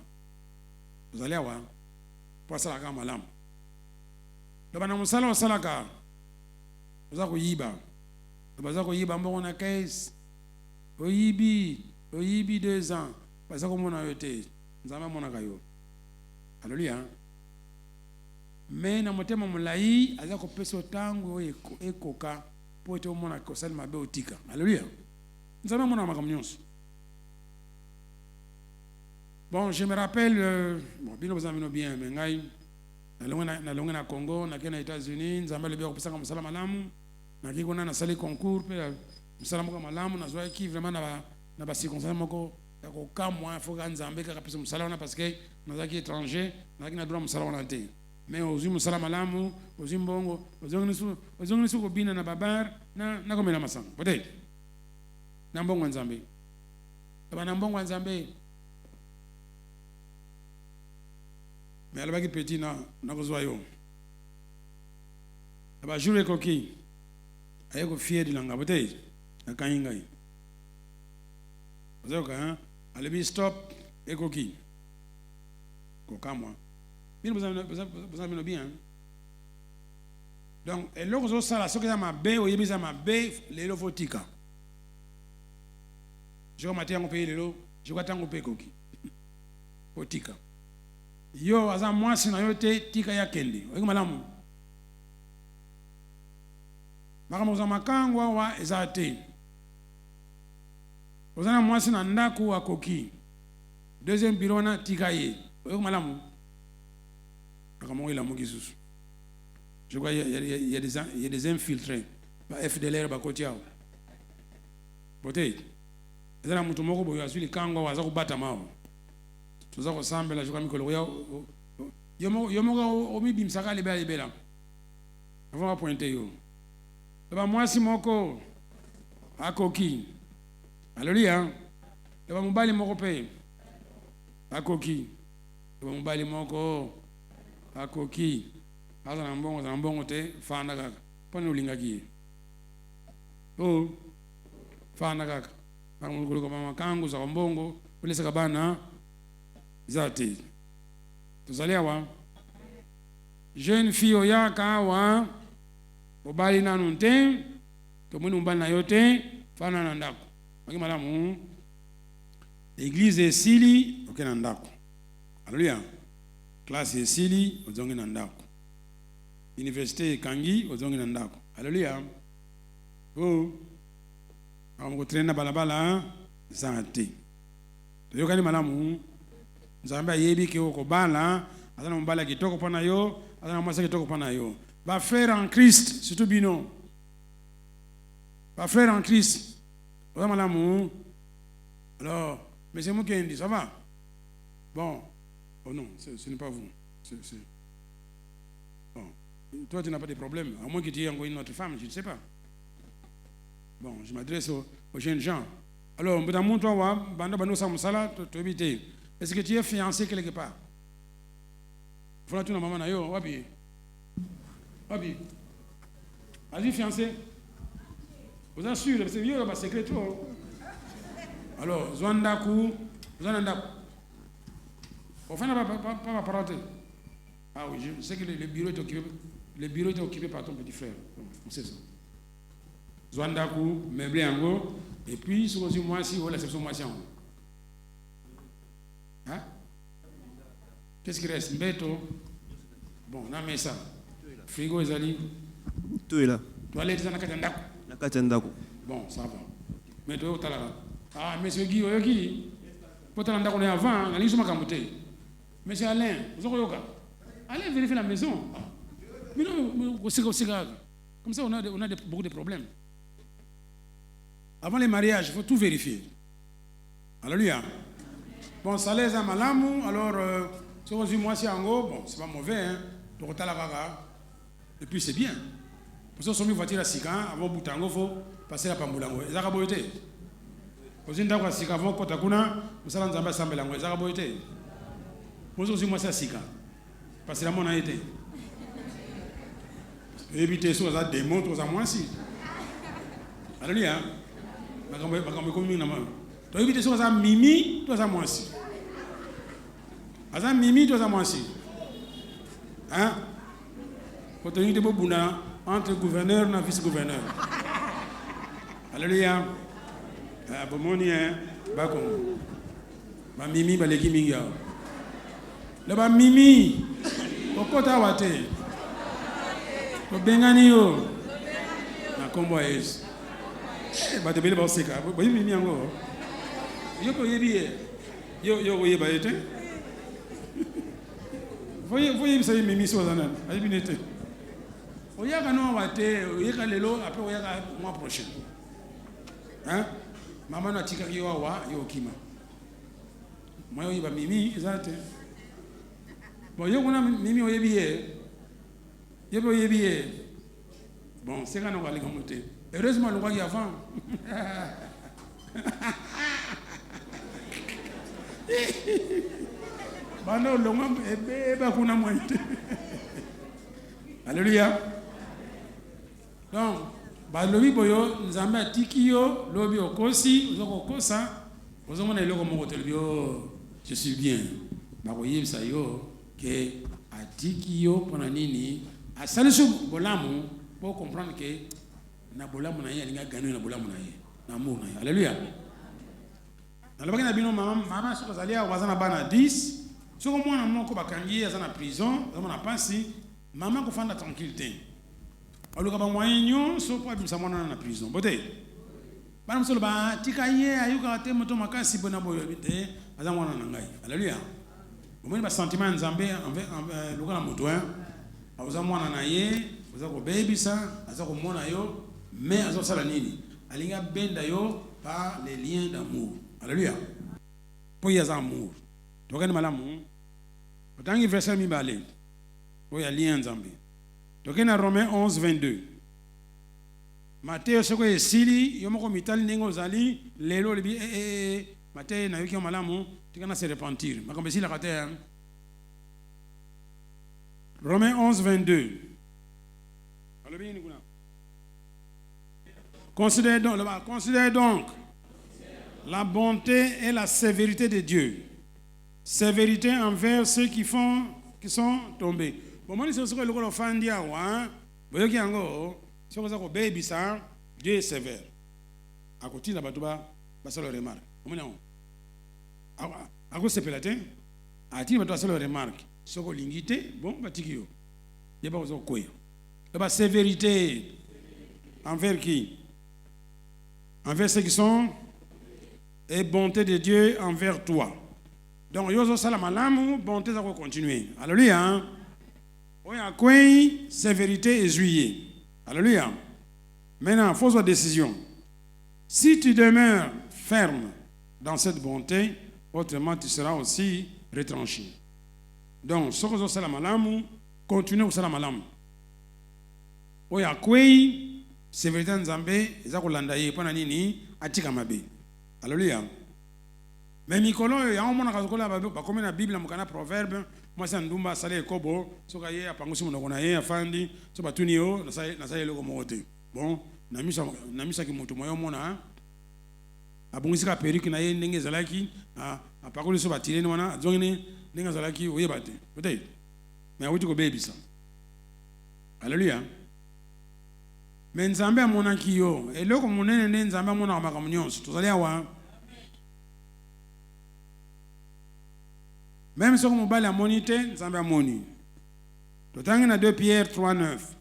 Vous allez voir. Pour ça la malam. Le ba na musala osala ka. Oza ko yiba. Baza ko yiba mbongo na case oyibi 2 ans baza ko mona yote nzama mona kayo haleluya mais na motema mulai aza ko pesa tango ekoka pote mona ko sali mabe otika haleluya nzama mona makamnyonso. Bon, je me rappelle bon bino bazamino bien mais ngai na longa na Congo na kena États-Unis nzamba le bio kopesa ka musala malamu na kikona na sali concours pe musala moko malamu na zoa ki vraiment na ba circonstance moko ya ko kamwa faut ka nzambe ka pesa musala wana parce que na zaki étranger na kina droit musala wana te mais ozu musala malamu ozu mbongo ozongni su ko bina na babar na komela masanga pote na mbongo nzambe na mbongo nzambe mais alabaki petit na ko zoa yo aba jure koki ayeko fier de langa bote akayinga yi ozoka alebi stop ekoki kokamwa bien vous bien donc eloko zo sala soki za mabe oyebisa mabe lelo fotika jo matia ngo pe lelo jo katango pe koki fotika yo aza mwasi na yo te tika ya kende oyeko malamu makambo za makangwa wa ezate ozana mwasi na ndaku akoki deuxième bureau na tikaye oyeko malamu makambo ila mukisusu je crois il y a des infiltrés ba FDLR ba kotiao bote ezana mutu moko boyo asuli kangwa waza kubata mao tuza ko sambela je crois mikolo yo moko omibi msaka lebela avant pointer yo eba mwasi moko akoki haleluya eba mubali moko pe akoki eba mubali moko akoki aza na mbongo te fanda kaka pone ulingaki oh fanda kaka bamukuliko mama kangu za mbongo ulesa kabana zati tuzalia wa jeune fille oyaka wa obali nanu te to mwini umbali na yote fana na ndako maki malamu église esili oke na ndako haleluya classe esili ozongi na ndako université kangi ozongi na ndako haleluya oh amu trena balabala zante to yokani malamu nzambe yebi ke okobala azana mbala kitoko pana yo azana mwasa kitoko pana yo va faire en Christ, surtout bino. Va faire en Christ. Vraiment l'amour. Alors, mais c'est moi qui ai dit, ça va? Bon. Oh non, ce n'est pas vous. Bon. Toi, tu n'as pas de problème. À moins que tu aies encore une autre femme, je ne sais pas. Bon, je m'adresse aux jeunes gens. Alors, dans mon toi, bando samusala, tu habites. Est-ce que tu es fiancé quelque part? Voilà tout le maman nayo, wabi. Wabi. Vas-y fiancé. Vous assurez, parce que il y a un secret trop. Alors, Zwandaku, Zwandaku. Enfin, pas ma parole. Ah oui, je sais que le bureau est occupé par ton petit frère. On sait ça. Zwandaku, meublé en haut, et puis, sur aussi moi, si, la section moi, si en haut. Hein? Qu'est-ce qui reste? Mbeto. Bon, on a mis ça. Frigo ezali. Tout est là. Toilette na kati ndako. Na kati ndako. Bon, ça va. Mais toi otala. Ah, monsieur Guy oyoki. Potala ndako na avant, na liso makamute. Monsieur Alain, vous oyoka. Allez vérifier la maison. Mais non, comme ça on a beaucoup de problèmes. Avant les mariages, il faut tout vérifier. Alléluia. Bon, ça les a malamu, alors Si on dit moi c'est en haut, bon, c'est pas mauvais, hein. Donc et puis c'est bien. Parce que si on a une voiture à Sika, avant Boutango, il faut passer la Pambulango. Et ça a été. Parce que si Sika avant Kotakuna, vous allez en Zamba Sambelango. Et ça a été. Moi aussi, moi c'est à Sika. Parce que la monnaie a été. Éviter ça, ça démontre ça moi aussi. Alléluia. Je vais vous dire. Tu éviter ça, ça mimi, toi ça moi aussi. Ça mimi, toi ça moi aussi. Hein? Quand on est de Bobuna, entre gouverneur et vice-gouverneur. Alléluia. Bon, mon hein, bakon. Ba mimi, ba leki minga. Le ba mimi, kokota wate. Ko bengani yo. Na kombo es. Ba te bele ba seka. Ba mimi yango. Yo ko yebi. Yo yeba ete. Voyez ça mimi so zanan. Ayi binete. Oyaka no wate, oyaka lelo après oyaka mois prochain. Hein? Maman na tika yo wa yo kima. Moi yo ba mimi ezate. Bon yo kuna mimi oyebiye. Yebo oyebiye. Bon, c'est quand on va les commenter. Heureusement le roi y avant. Bano longa eba kuna mwite. Alléluia. Donc, balobi boyo nzambe atiki yo lobi okosi ozoko kosa ozomona eloko moko telbio je suis bien. Bakoyim sa yo ke atiki yo pona nini asalisu bolamu pour comprendre que na bolamu na ye alinga gagner na bolamu na ye na amour na ye. Alléluia. Nalobaki na bino mama soko zalia wazana bana 10 soko mwana moko bakangi azana prison azana pasi maman ko fanda tranquillité. Alors que moyen nyonso po abimisa mwana na prison. Bote. Bana msolo ba tikaye ayuka te moto makasi bona boyo bite aza mwana na ngai. Alléluia. Bomoni ba sentiment nzambe envers lokola moto hein. Aza mwana na ye, aza ko baby ça, aza ko mona yo, mais aza sala nini? Alinga benda yo par les liens d'amour. Alléluia. Pour y avoir amour. Tu regardes malamu. Autant que verset mi balé. Pour y a lien nzambe. Donc, dans Romains 11, 22. Matthieu, ce que est Sili, yomoko mitali nengo zali, lelo libi, Matthieu, na yuki malamu, tu vas se repentir. Ma comme si la raté. Romains 11, 22. Considère donc la bonté et la sévérité de Dieu. Sévérité envers ceux qui sont tombés. Bon, moi, je suis le fan d'Iawa. Vous voyez si on a baby ça, Dieu est sévère. À côté de la batouba, ça le remarque. À cause de ce pelatin, à titre de ça le remarque. Ce qu'on l'ingité, bon, batikio. Il n'y a pas besoin de quoi. La sévérité envers qui? Envers ceux qui sont, et bonté de Dieu envers toi. Donc, yozo salamalamu, bonté ça va continuer. Alléluia. Oui, à quoi sévérité et juillet. Alléluia. Maintenant, fausse décision. Si tu demeures ferme dans cette bonté, autrement tu seras aussi retranché. Donc, ce que vous avez continuez au salamalamu. Oui, à quoi sévérité nzambe, ezakolandaye pona nini atika mabe. Alléluia. Mais Mikolo, ya omona kazokola ba comme na Bible mukana proverbe, moi ça ndumba sale kobo, soka ye apangusi munokona ye afandi, so batuni yo na sai loko mote. Bon, na misa ki mutu moyo mona. Abungisi periki na ye ndenge zalaki, apakoli so batire wana, zongene ndenge zalaki oyebate. Peut-être. Mais awuti ko baby ça. Alléluia. Mais nzambe amona ki yo, eloko munene ne nzambe amona makambo nyonso. Tozali awa. Même si on a monité, nous avons moni. Tout le temps, 2 Pierre 3, 9.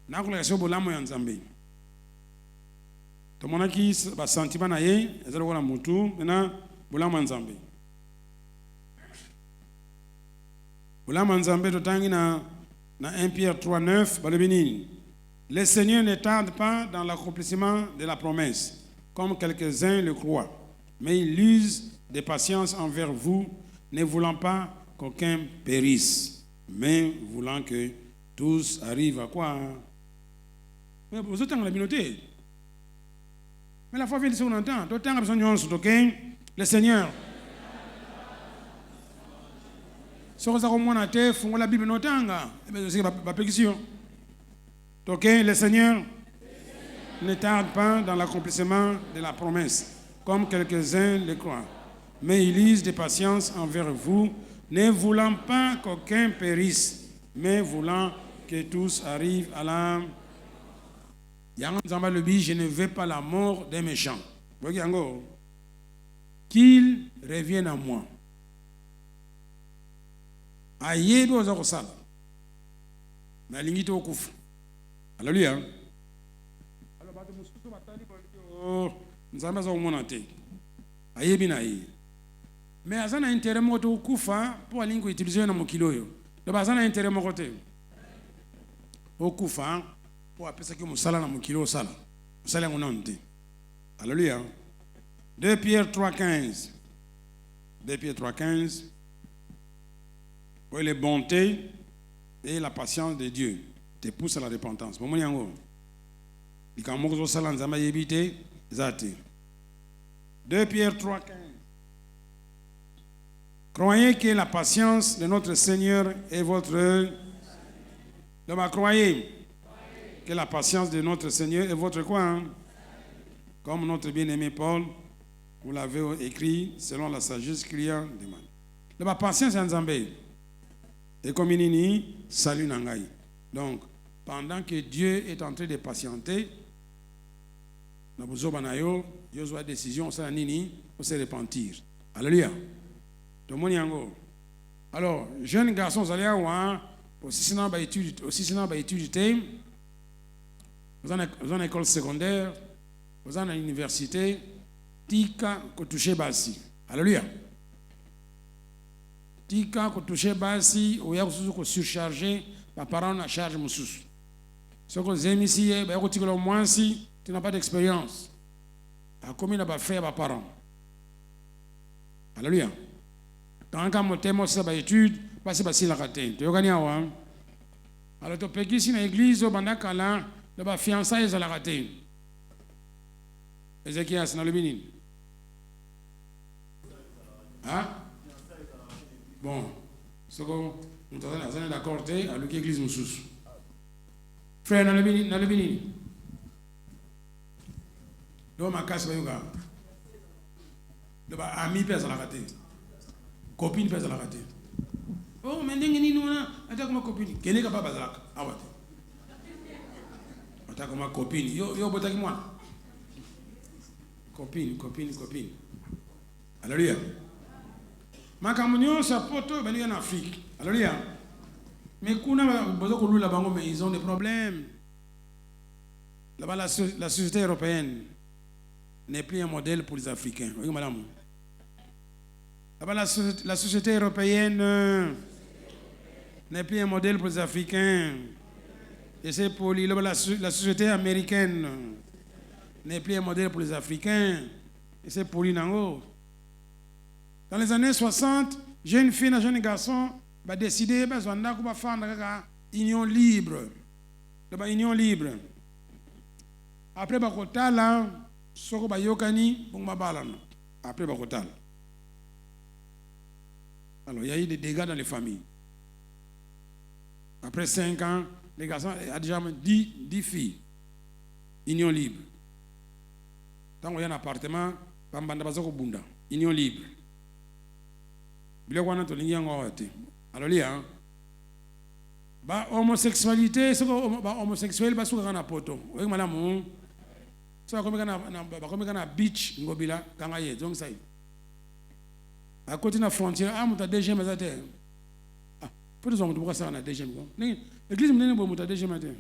Nous avons la chose de l'âme Nzambe. Tout le monde qui a senti que nous avons la moutou, maintenant, l'âme Nzambe. L'âme Nzambe, tout le temps, 1 Pierre 3, 9, le Seigneur ne tarde pas dans l'accomplissement de la promesse, comme quelques-uns le croient, mais il use de patience envers vous, ne voulant pas qu'aucun périsse, mais voulant que tous arrivent à quoi? Mais vous êtes en la communauté. Mais la foi vient de ce qu'on entend. D'autant que le Seigneur. Si vous avez la Bible, c'est ma pétition. Le Seigneur ne tarde pas dans l'accomplissement de la promesse, comme quelques-uns le croient. Mais il use de patience envers vous, ne voulant pas qu'aucun périsse, mais voulant que tous arrivent à la... Je ne veux pas la mort des méchants. Qu'ils reviennent à moi. Ayebi oza kosala. Na lingito okufa. Alléluia. Alors bato mususu batali ko nzambe aza komona te. Ayebi na ye. Mais aza na intérêt moko to okufa po alingi utiliser na mokili oyo. Donc aza na intérêt moko te. Okufa po apesa ki musala na mokili osala. Musala ngo nante. Alléluia. 2 Pierre 3:15. 2 Pierre 3:15. Oui, les bontés et la patience de Dieu te poussent à la repentance. 2 Pierre 3:15. Croyez que la patience de notre Seigneur est votre... Croyez que la patience de notre Seigneur est votre quoi, hein? Comme notre bien-aimé Paul, vous l'avez écrit selon la sagesse qu'il y a demandé. La patience est en Zambé. Et comme il dit, salut Nangaï. Donc, pendant que Dieu est en train de patienter, nous avons une décision, on se repentir. Alléluia. Alors, jeunes garçons, vous allez avoir aussi études, vous avez une école secondaire, vous avez une université, tika kotouché basi. Alléluia. Tika kotouché basi, ou ya ko surcharger, par parents na charge mususu. Ce que vous aimez ici, ba ko tikolo moins si tu n'as pas d'expérience. A commis na ba frère ba parents. Alléluia. Tant que mon thème c'est ba étude, ba c'est ba si la raté. Tu yokani awa. Alors to peki si na église bandaka la ba fiançailles za la raté. Ezekias na le binin. Hein? Bon, ce qu'on est d'accord, à l'église Moussous. Frère, dans le bénin. Donc, ma casse, ami pèse à la raté. Copine pèse à la raté. Oh, mais nous, attaque ma copine. Quelle est capable de la raté? Ah, ouais. Attaque ma copine. Yo, botaki moi. Copine. Alléluia. Makamunyo sapoto bali en Afrique. Alléluia. Mais mais ils ont des problèmes. Là-bas, la société européenne n'est plus un modèle pour les Africains. Oui, madame. Là-bas, la société européenne n'est plus un modèle pour les Africains. Et c'est pour la société américaine n'est plus un modèle pour les Africains. Et c'est pour l'Inango. Dans les années 60, jeune fille et jeune garçon ont décidé de faire une union libre. Union libre. Après, Bakotal, Soko Bayokani, après Bakotal. Alors, il y a eu des dégâts dans les familles. Après 5 ans, les garçons ont déjà 10 filles. Union libre. Tant qu'il y a un appartement, union libre. Alors, il y a homosexualité, c'est homosexuel, parce qu'on a un poteau. Oui, madame, ça comme un beach, ngobila, kangaye, donc ça. À côté de la frontière, ah, muta deuxième matin. Ah, pour les hommes, pourquoi ça on a deuxième? L'église me dit que muta deuxième matin.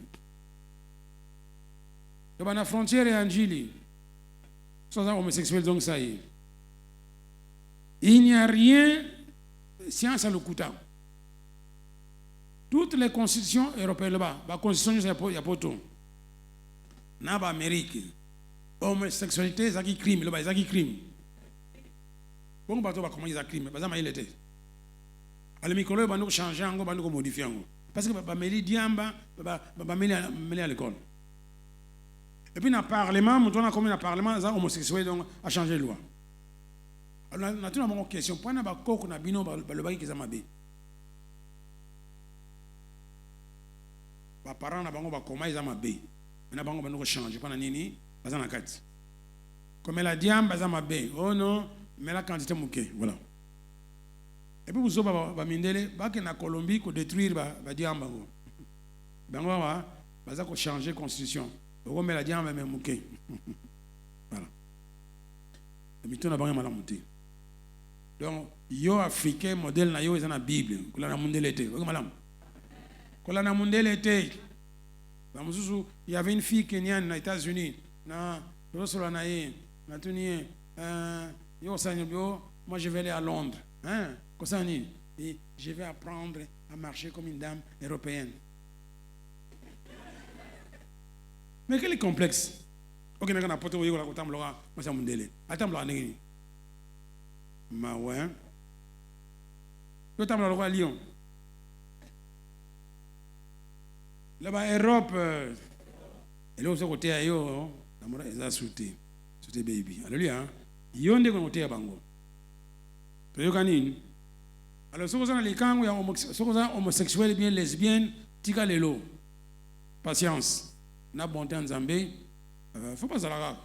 Donc la frontière est Angili. Sans homosexuel, donc ça y est. Il n'y a rien. Science à le couteau. Toutes les constitutions européennes là-bas, la constitution il y a pas tout. Dans l'Amérique, homosexualité, c'est un crime, là-bas, c'est un crime. Bon, bateau va comment ils a crime, parce que il était. Alors mikolo ba nous changer ngo ba nous modifier ngo parce que ba meli diamba ba meli à l'école. Et puis dans le parlement, nous avons comme dans le parlement, les homosexuels a changé de loi. Alors naturellement une question, pourquoi na ba koko na bino ba le baki za mabe. Ba parents na bango ba koma za mabe. Na bango ba nous changer pendant nini baza na kati. Comme la diamba za mabe. Oh non, mais la quantité mouké, voilà. Et puis vous savez, mindele, na Colombie, ko détruire ba diamba go. Bango wa, baza ko changer constitution. Vous met la diamba même mouké. Voilà. Et maintenant na bango malamuté. Donc yo africain modèle na yo est dans la Bible. Ko la mundele était. Vous malam. Ko la mundele était. Il y avait une fille kenyane aux États-Unis. Na moi je vais aller à Londres. Hein? Et je vais apprendre à marcher comme une dame européenne. Mais quel est complexe? Ok, on a porté au Yoga, on a moi c'est mon délai. Attends, on a ma ouais. On a Lyon. Là-bas, Europe, et là, on s'est côté à yo, on a sauté. Sauté baby. Alléluia. Yonde qu'on a bango. Alors, si vous avez les camps, homosexuels, bien lesbiennes, tika lelo. Patience. Na bonté en Zambie. Faut pas ça là.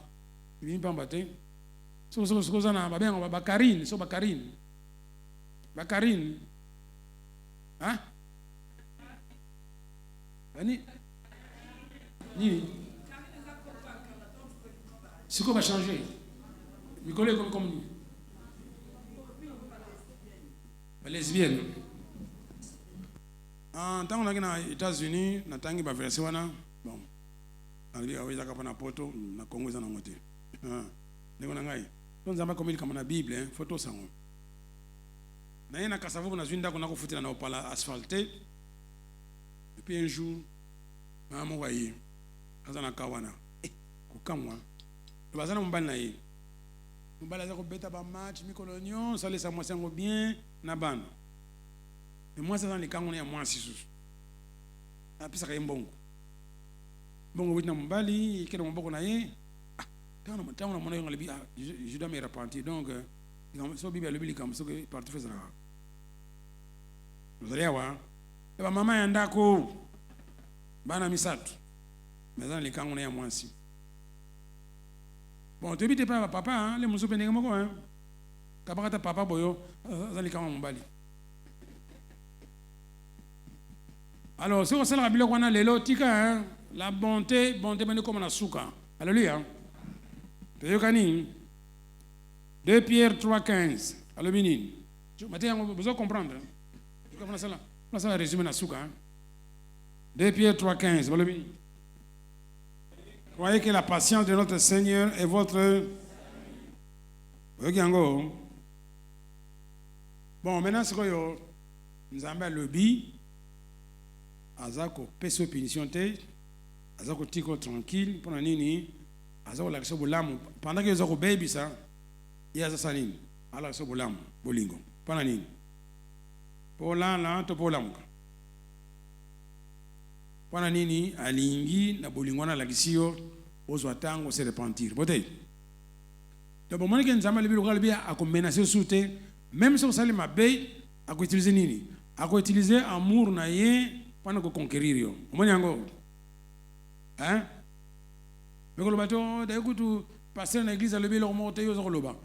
Il vient pas en battre. Si vous avez bien, on va Bakarine. So Bakarine. Bakarine. Hein? Ni. C'est quoi va changer? Nicolas comme nous. Lesbienne. En tant qu'on est aux États-Unis, on a tangi ba verset wana. Bon. Anglais aweza kapana poto na Congo za na mote. Ndeko na ngai. Donc zamba comme il comme na Bible, hein, photo sango. Na yena kasavu kuna zwinda kuna kufutila na opala asphalté. Et puis un jour, maman voyait azana kawana. Kukamwa. Bazana mbana na ye. Mbala za ko beta ba match mikolonio, ça laisse moi sango bien. Naban. Et moi, c'est dans les camps, on est à moi, si sous. Et puis, ça y est bon. Bon, oui, dans Bali, il y a un bon naïe. Ah, quand on a mon aïe, je dois me repentir. Donc, il y a un Bible, le comme ça, que partout fait ça. Vous allez voir. Et ma maman est en d'accord. Bana misat. Mais dans les camps, on est à moi, si. Bon, tu n'habites pas papa, hein, les moussous pénègres, moi, hein. Kabakata papa boyo zali kama mbali. Alors, si on sait la Bible qu'on a lelo tika, la bonté bene comme la souka. Alléluia. Peyokani. 2 Pierre 3:15. Alléluia. Maintenant, vous besoin comprendre. Tu comprends ça là? On ça résumer la souka. 2 Pierre 3:15. Alléluia. Croyez que la patience de notre Seigneur est votre. Voyez bon, maintenant, c'est quoi nous avons le bi, azako peso punition te, azako tiko tranquille, pendant nini, azako la kso bolam, pendant que azako baby ça, il y a ça nini, ala kso bolam, bolingo, pendant nini, pour là, to bolam, pendant nini, alingi na bolingo na la kisio, ozo atango se repentir, bote. Donc, au moment que nous avons le local bien à menacer sous-te, même si on s'allume ma baie, à quoi utiliser nini? À quoi utiliser amour naïe pendant que conquérir yo. Au moment yango, hein? Mais quand le bateau, d'un coup tu passes dans l'église à lever leur monter yo sur le bas.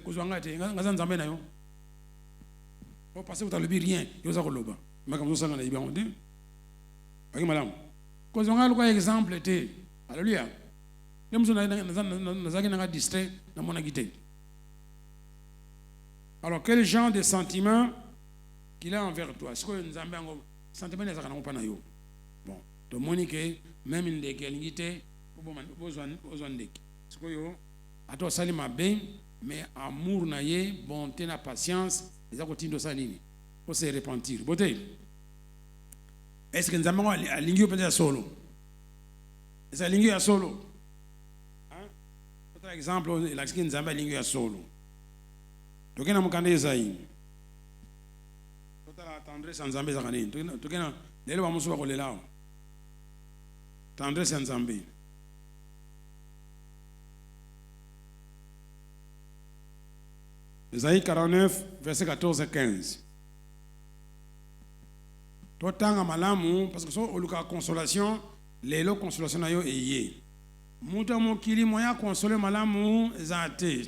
Qu'on soit engagé, ngazan zambe na yo. Au passer vous lever rien yo sur le bas. Mais comme ça on a bien on dit. Ok madame. Quand on a le quoi exemple était. Alléluia. Nous sommes distraits dans mon agité. Alors, quel genre de sentiment qu'il a envers toi? Est-ce que nous avons un sentiment de pas yo? Bon, de Monique, même une des qualités, besoin de. Est-ce que yo, à toi, ça m'a bien, mais amour naïe, bonté, na patience, les accompagner de ça nini, pour se repentir. Beauté. Est-ce que nous avons un ligne peut-être solo? Est-ce que ligne à solo? Par exemple, il a dit que solo. Donc, il y a un tendresse en Zambie zakani. Tukena lelo ba musuba kolela. Tendresse en Zambie. Isaïe 49, verset 14 et 15. Totanga malamu parce que so oluka consolation, lelo consolation na yo eye. Muta mokili moya consoler malamu zate.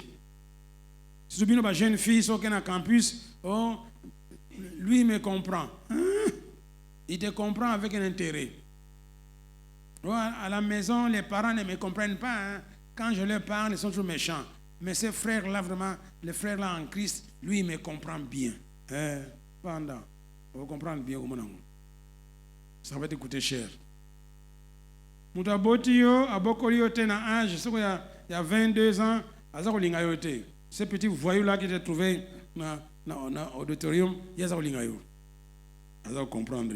Si tu bino ba jeune fille so na campus, oh lui me comprend. Il te comprend avec un intérêt. Oh, à la maison, les parents ne me comprennent pas. Hein. Quand je leur parle, ils sont toujours méchants. Mais ces frères-là, vraiment, les frères-là en Christ, lui, il me comprend bien. Pendant, on va comprendre bien comment on. Ça va te coûter cher. Moutabotio, Abokolio, tena âge, il y a 22 ans, Azakolingayote. Ces petits voyous-là qui étaient trouvés dans l'auditorium, il y a Azakolingayo. Azako comprendre.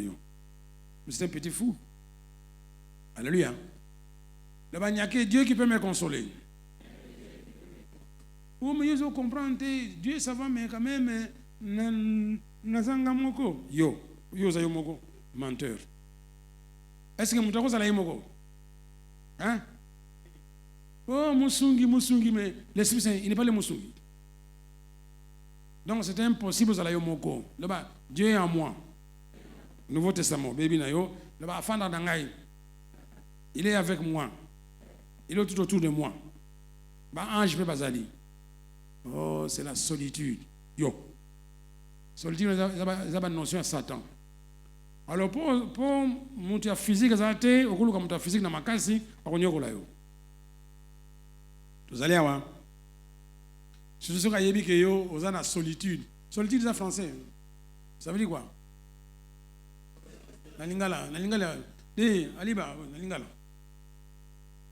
C'est un petit fou. Alléluia. Là-bas, il n'y a que Dieu qui peut me consoler. Oh, mais ils comprennent, Dieu ça va, mais quand même, Nazanga Moko. Yo Zayo Moko, menteur. Est-ce que Moutako Zalaï Moko? Hein? Oh, Moussungi, mais l'Esprit Saint, il n'est pas le Moussungi. Donc c'est impossible Zalaï Moko. Là-bas, Dieu est en moi. Nouveau Testament, baby Nayo. Là-bas, Afanda Dangaï. Il est avec moi. Il est tout autour de moi. Bah, ange peut pas aller. Oh, c'est la solitude. Yo. Solitude, c'est une notion à Satan. Alors, pour monter physique, c'est au cours de physique dans ma case, on y a yo. Vous allez voir. Si vous avez que yo, vous avez la solitude. Solitude, c'est français. Ça veut dire quoi? La lingala. Aliba, la lingala.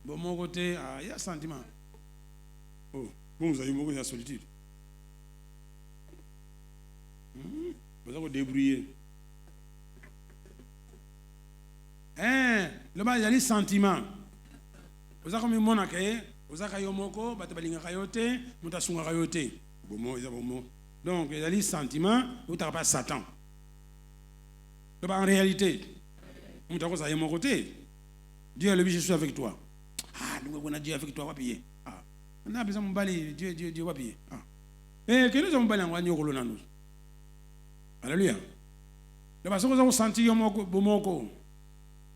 Bon, mon côté, il y a sentiment. Oh, bon, vous avez beaucoup de solitude. Vous avez débrouillé. Le bas, il y a des sentiments. Vous avez comme mon accueil, vous avez moko, batabalinga kayote, mutasunga kayote. Bon, donc, il y a des sentiments, vous n'avez pas Satan. Le bas, en réalité, vous avez mon côté. Dieu a le je suis avec toi. Ah, nous avons Dieu avec toi, on va payer. Ah, on a besoin de balayer, Dieu va payer. Ah. Et que nous avons balayer, on va nous. Alléluia. Le bas, vous avez senti yomoko, bomoko.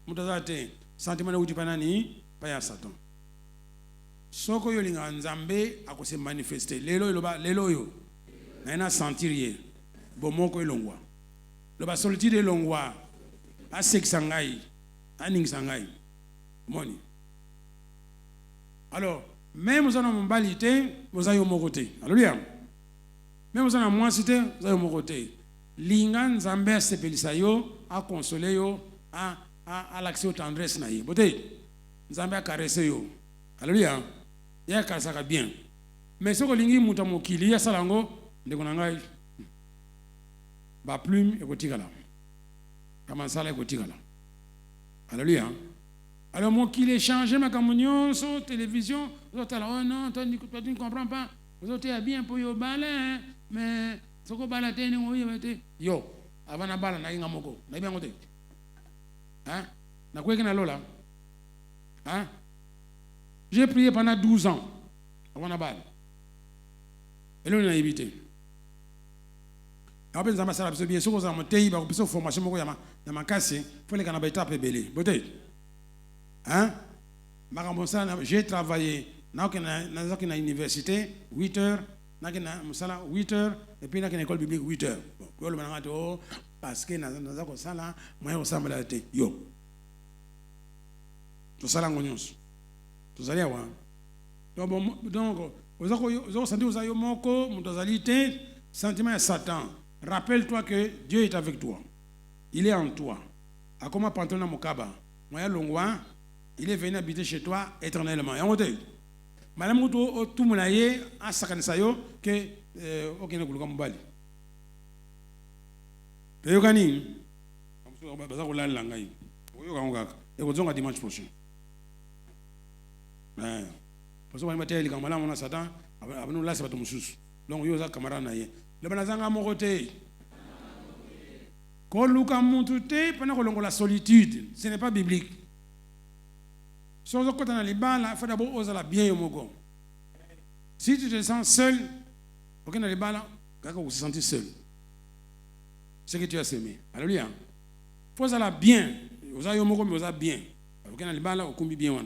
Mutazate, sentiment de utipanani, pas ya Satan. Soko yo linga nzambe akose manifester. Lelo yo. Na sentir ye. Bomoko elongwa. Le bas solitude elongwa. A seksangai. A ningsangai. Moni. Alors, même vous en avez mbalité, vous avez mon côté. Alléluia. Même vous en avez moins cité, vous avez mon côté. Lingan Zambé sepelisa yo, a consoler yo, à l'accès aux tendresses na yo. Boté, Zambé a caressé yo. Alléluia. Il y a caressé bien. Mais ce que lingi muta mokili ya salango, de konangai. Ba plume et kotikala. Comment ça la kotikala. Alléluia. Alors, moi qui l'ai changé ma communion sur télévision, vous autres, oh non, toi, tu ne comprends pas. Vous autres, il bien pour yo balai, hein, mais ce que balai, yo, avant la balle, na moko, na bien côté. Hein? Na quoi que na lola? Hein? J'ai prié pendant 12 ans avant la balle. Et là, on a évité. Après, nous avons bien sûr, nous avons une formation, nous avons cassé, il faut les canabés taper belé. Hein? J'ai travaillé dans une université 8 heures, dans une 8 heures, et puis dans une école biblique 8 heures. Parce que dans une salle, moi, je suis là. Yo. Tout ça, tout ça, donc, vous avez senti, vous avez moko, vous avez sentiment de Satan. Rappelle-toi que Dieu est avec toi. Il est en toi. A comment pantona mokaba. Moi, longwa. Il est venu habiter chez toi éternellement. Madame Moutou, tout le monde a sakansayo que aucun ne peut pas. Et Yogani, et vous avez dimanche prochain. Parce que vous avez dit que vous avez Satan, vous avez dit que vous avez dit que vous avez dit que vous avez dit que vous avez dit Pendant la solitude, ce n'est pas biblique. Si on est dans les balles, il faut d'abord oser la bien. Si tu te sens seul, dans les balles, tu te sens seul. C'est ce que tu as semé. Alléluia. Il faut oser la bien. Vous avez bien. Dans les balles, vous avez bien.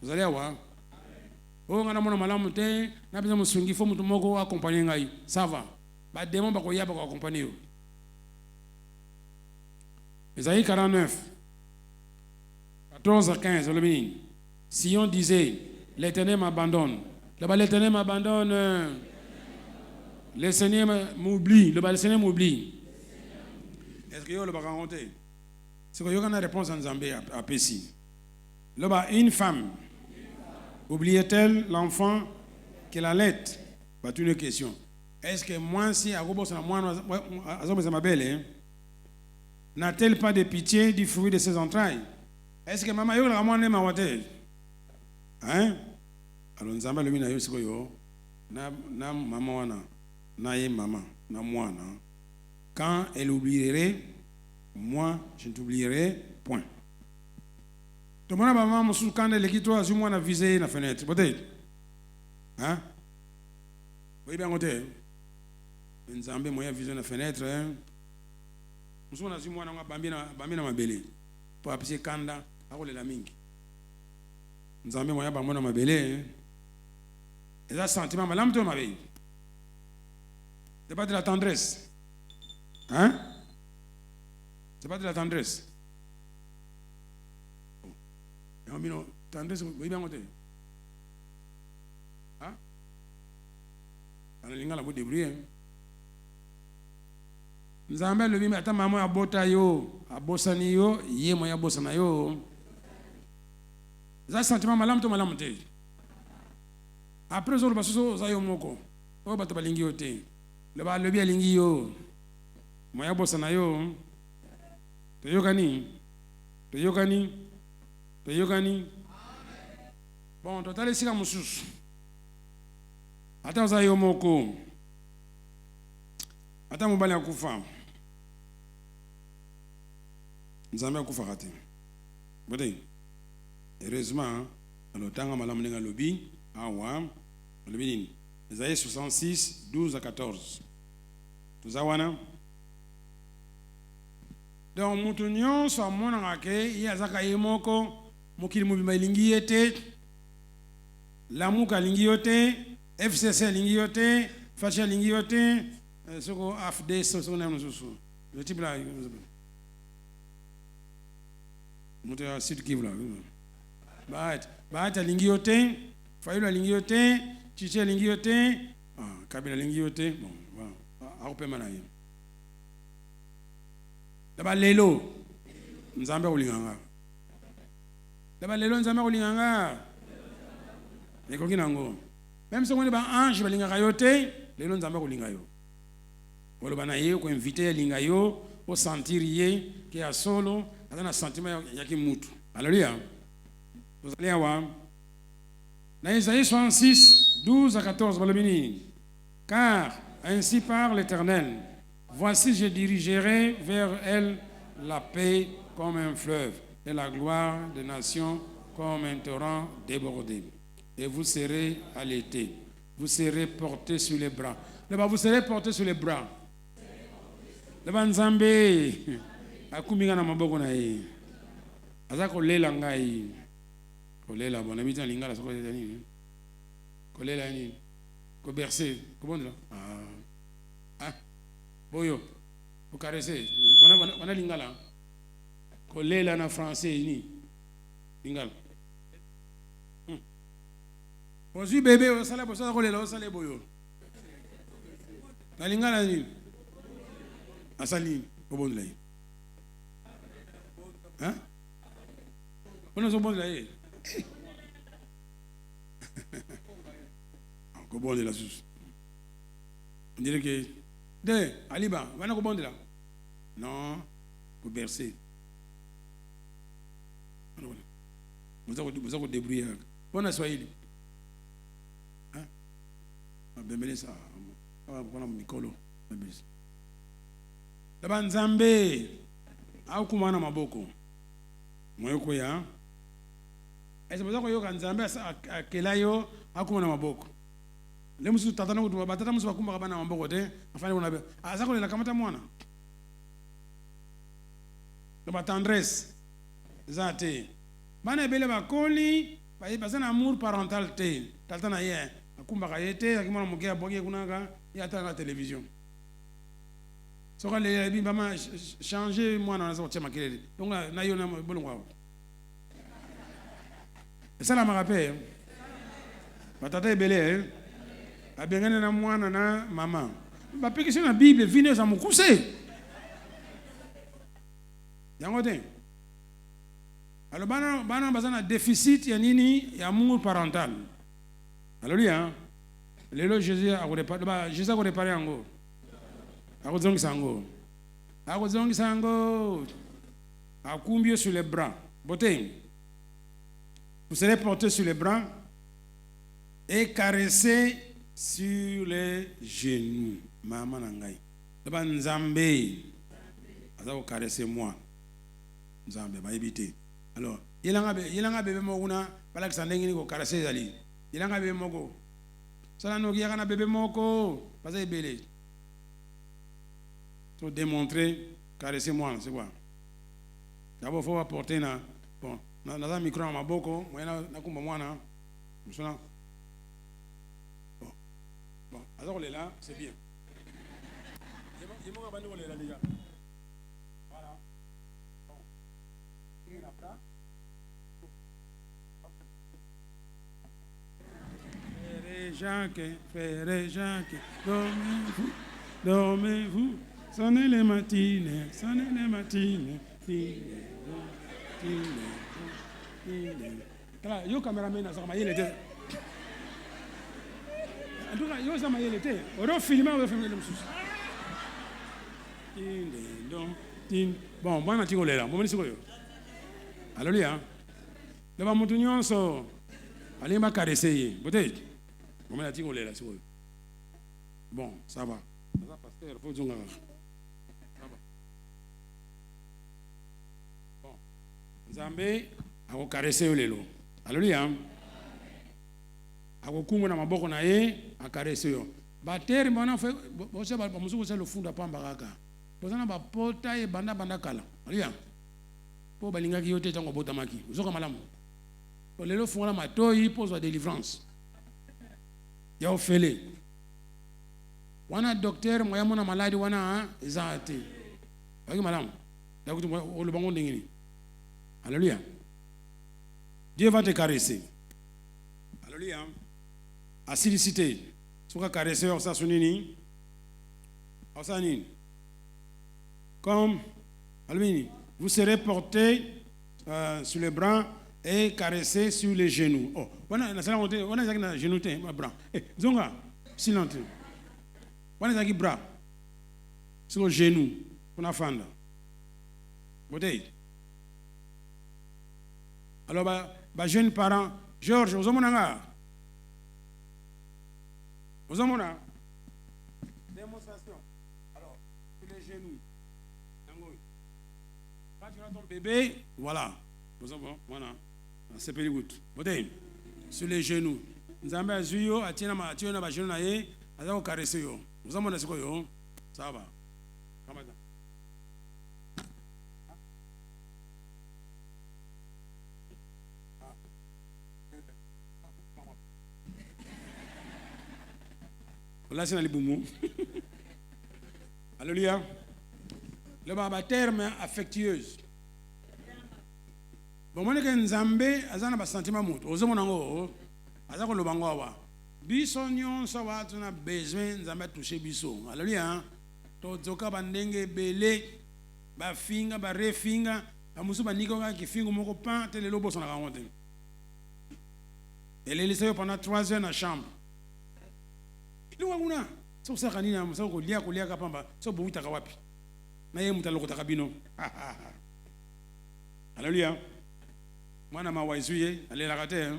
Vous allez voir. Oh, on a mon malamu te, na besoin de swingi, faut mutu moko accompagner ngai. Ça va. Ba démon ba ko ya ba ko accompagner. Ésaïe 49, 14 à 15, si on disait, l'Éternel m'abandonne, là-bas l'Éternel m'abandonne, le Seigneur m'oublie, le Seigneur m'oublie. Est-ce que vous le raconter? C'est que vous avez une réponse en Zambie à Pessi. Là-bas, une femme, oubliait-elle l'enfant qu'elle allait? C'est une question. Est-ce que moi, si à ma belle, n'a-t-elle pas de pitié du fruit de ses entrailles? Est-ce que maman yola mwana ma wate? Hein? Alors nous avons le mina yosiko yo na maman wana na ye maman na moi na. Quand elle oublierait, moi je ne t'oublierai point. To mona maman musu quand elle quitte toi, moi na visé na fenêtre, peut-être. Hein? Oui bien côté. Nous avons moyen viser na fenêtre, hein? Nous avons mwana bambina mabele. Pour appuyer kanda akolela mingi. Nzambe moya ba mona mabele. Et ça sentiment malam to mabe. C'est pas de la tendresse. Hein? C'est pas de la tendresse. Et on dit non, tendresse, oui bien côté. Hein? On a l'ingala pour débrouiller. Nzambe le bimi ata maman abota yo, abosani yo, ye moya bosana yo. Ça sentiment malam te. Après zo baso za yo moko. O bato balingi yo te. Le ba le bi alingi yo. Moya bosana yo. To yokani. Bon, total sika mususu. Ata za yo moko. Ata mobali akufa. Nzambe akufa kati. Bote. Heureusement, dans le temps malam ninga lobi, awa, lobi nini. Isaïe 66, 12 à 14. Tuzawana. Donc mutunyon so mona ngake, ya zaka yemoko, mokili mubima lingi yete, lamuka lingi yote, FCC lingi yote, Facha lingi yote, soko AFD so na mususu. Le type là. Mutu ya Sud Kivu là. Baata lingi yote, Fayulu lingi yote, Chiche lingi yote, Kabila lingi yote, bon, voilà. Aope manaye. Daba lelo, Nzambe ulinganga. Daba lelo Nzambe ulinganga. Eko kinango. Même si on est ba ange balingaka yote, lelo Nzambe ulingayo. Wolo banaye ko inviter lingayo, au sentir yé qui a solo, atana sentiment yaki mutu. Alléluia. Vous allez voir. Dans Isaïe 66, 12 à 14, car ainsi parle l'Éternel, voici je dirigerai vers elle la paix comme un fleuve et la gloire des nations comme un torrent débordé. Et vous serez allaités, vous serez portés sur les bras. Là-bas, vous serez portés sur les bras. Là-bas, Nzambe, akuminga na maboko na ye. Azako lela ngai. Kolela bon ami lingala soko nini kolela nini ko bercer comment là boyo ko caresser wana lingala kolela na français ni lingala bonjour bébé o sala bosa kolela o sala boyo na lingala ni asali ko bon lay hein on a so bon lay. Comment de la sous? On dirait que de Aliba, voilà comment de là? Non, pour bercer. Vous avez débrouillé. Bon à Swahili. Hein? Ben ça. On a Mikolo. Laba nzambe akuma na maboko moyoko ya ese bazako yo kanzambe akela yo akuma na maboko le musu tata na kutuba batata musu bakuma kabana maboko te afanye kuna azako lela kamata mwana laba tendresse zate bana ebele bakoli bazana amour parental te tata na ye akumba kayete akimana mugea boge kunaka yata na télévision. So quand les bimba changer moi dans la sortie makelele donc na yo na bolongwa ça la me rappelle batata ebele abengana na mwana na mama ba pekisi na bible vine za mukuse yango te alors bana bazana déficit ya nini ya amour parental alléluia lelo Jésus a réparé Jésus a réparé ngo akozongisa ngo akumbio sur les bras beauté vous serez porté sur les bras et caressé sur les genoux mama nangai laba nzambe azako caresser moi nzambe ba éviter alors yelanga bébé mokuna balakisa ndenge ni ko caresser zali yelanga bébé moko sala no kiya kana bébé moko baza ebele pour démontrer, caressez-moi, c'est quoi? D'abord, il faut apporter un micro à ma boko, moi, bon, alors on est là, c'est bien. Il m'a abandonné, on est là déjà. Voilà. Frère Jacques, dormez-vous. Sonnez les matines, yo cameraman na sama yele te. En tout cas, yo sama yele te. Oro filmer le mususu. Bon, bana tikolela, mo mani sikoyo. Alléluia. Leba mutu nyonso alimba caresser ye. Peut-être. Mo mani tikolela sikoyo. Bon, ça va. Ça pasteur, faut zonga. Nzambe ako caresse yo lelo. Alléluia. Ako kungo na maboko na ye akarese yo. Bateri mbona fe bose ba musuku se lo funda pamba kaka. Bozana ba pota e banda kala. Alléluia. Po balinga ki yote tango bota maki. Uzoka malamu. Po lelo funga matoi pozo délivrance. Ya ofele. Wana docteur moya mona maladi wana ezate. Baki malamu. Dakutu olo bango ndengini. Alléluia. Dieu va te caresser. Alléluia. Acidicité. Tu vas caresser ça sonini. Osanini. Comme alléluia. Vous serez porté sur les bras et caressé sur les genoux. Oh, on a les genoux te bras. Eh, zonga, silence. On a les bras sur les genoux. On a fanda. Botei. Alors, jeune parent, Georges, vous avez démonstration. Alors, sur les genoux. Quand tu as ton bébé, voilà. Voilà. C'est pas good. Sur les genoux. Nous avons un zuyo, à tiena ma genou, à la caresser. Vous avez ce que ça va. Là, c'est dans les boumous. Alléluia. Le baba terme affectueuse. Bon, moi, je Nzambe, azana ba sentiment mutu. Ozomo nango, azako lo bango awa. Biso nyonso wa tuna besoin Nzambe toucher biso. Alléluia. To zoka bandenge belé, ba finga, ba refinga, amusu ba niko ka kifingo moko pan tele lobo sona ka honte. Elle est laissée pendant 3 heures dans la chambre. Luanguna so saka nini amsa ko lia kapamba so buita kawapi na yeye mutalo kutaka bino. Alléluia. Mwana mawaizuye alela kate.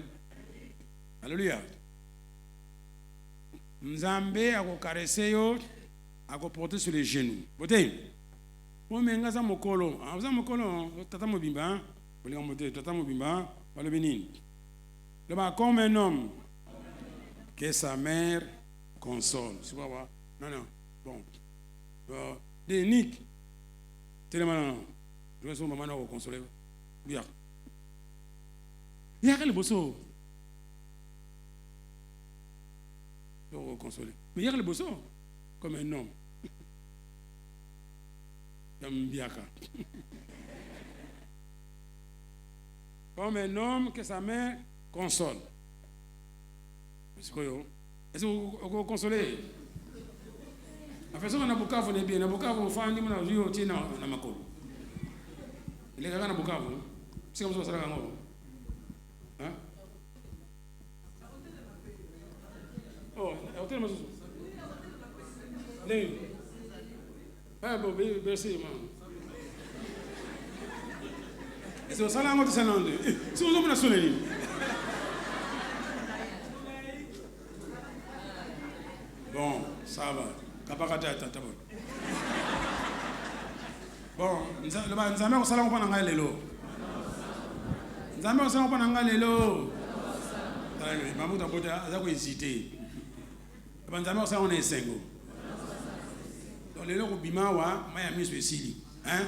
Alléluia. Nzambe ako caresser yo ako porter sur les genoux. Bote Omenga za mokolo. Za mokolo, tata mobimba. Tata mobimba, le bénin. Comme un homme que sa mère console. C'est pas vrai? Non. Bon. Des niques. Tellement non. Je vais sur maman nous consoler. Bien. Il y a quel bosso? Pour consoler. Mais il y a quel bosso? Comme un homme. Comme un homme que sa mère console. Est-ce que vous consolez? La façon qu'on a beaucoup de bien, on a beaucoup de femmes qui ont joué au tien dans ma cour. Les gars, on a beaucoup de c'est comme ça, ça va. Hein? Oh, hôtel Mazou. Les. Ah bon, merci, man. C'est ça là, on te sent en deux. Si vous avez sonné. Bon, ça va. Kapakata tata bon. Bon, nzambe ko sala ko na ngai lelo. Nzambe ko sala ko na ngai lelo. Tala mamu ta bota za ko hésiter. Nzambe ko sala on est sengo. Donc lelo ko bimawa maya miso esili, hein?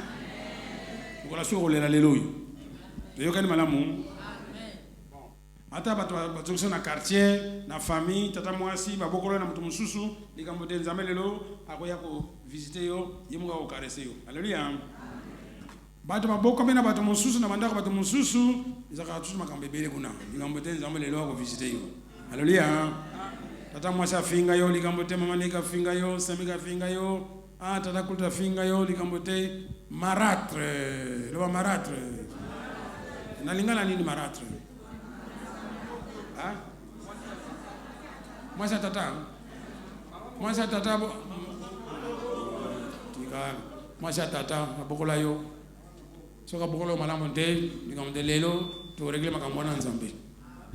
Ko la so lela lelo yo. Yo kani malamu. Ata bato na quartier na famille tata mwasi babokolo na mtu mususu likambote nzambe lelo akoya ko visiter yo yemuka ko caresser yo. Alléluia. Bato baboko bena bato mususu na bandako bato mususu izaka tusu makambe bele kuna likambote nzambe lelo ko visiter yo. Alléluia. Tata mwasi afinga yo likambote mama nika finga yo semika finga yo tata kulta finga yo likambote marâtre lo marâtre na lingana nini marâtre. Hein? Moi c'est tata. Moi c'est tata. Moi c'est tata. Abokola yo. Soka bokolo malamu nde, nikamde lelo, to régler makambo na nzambe.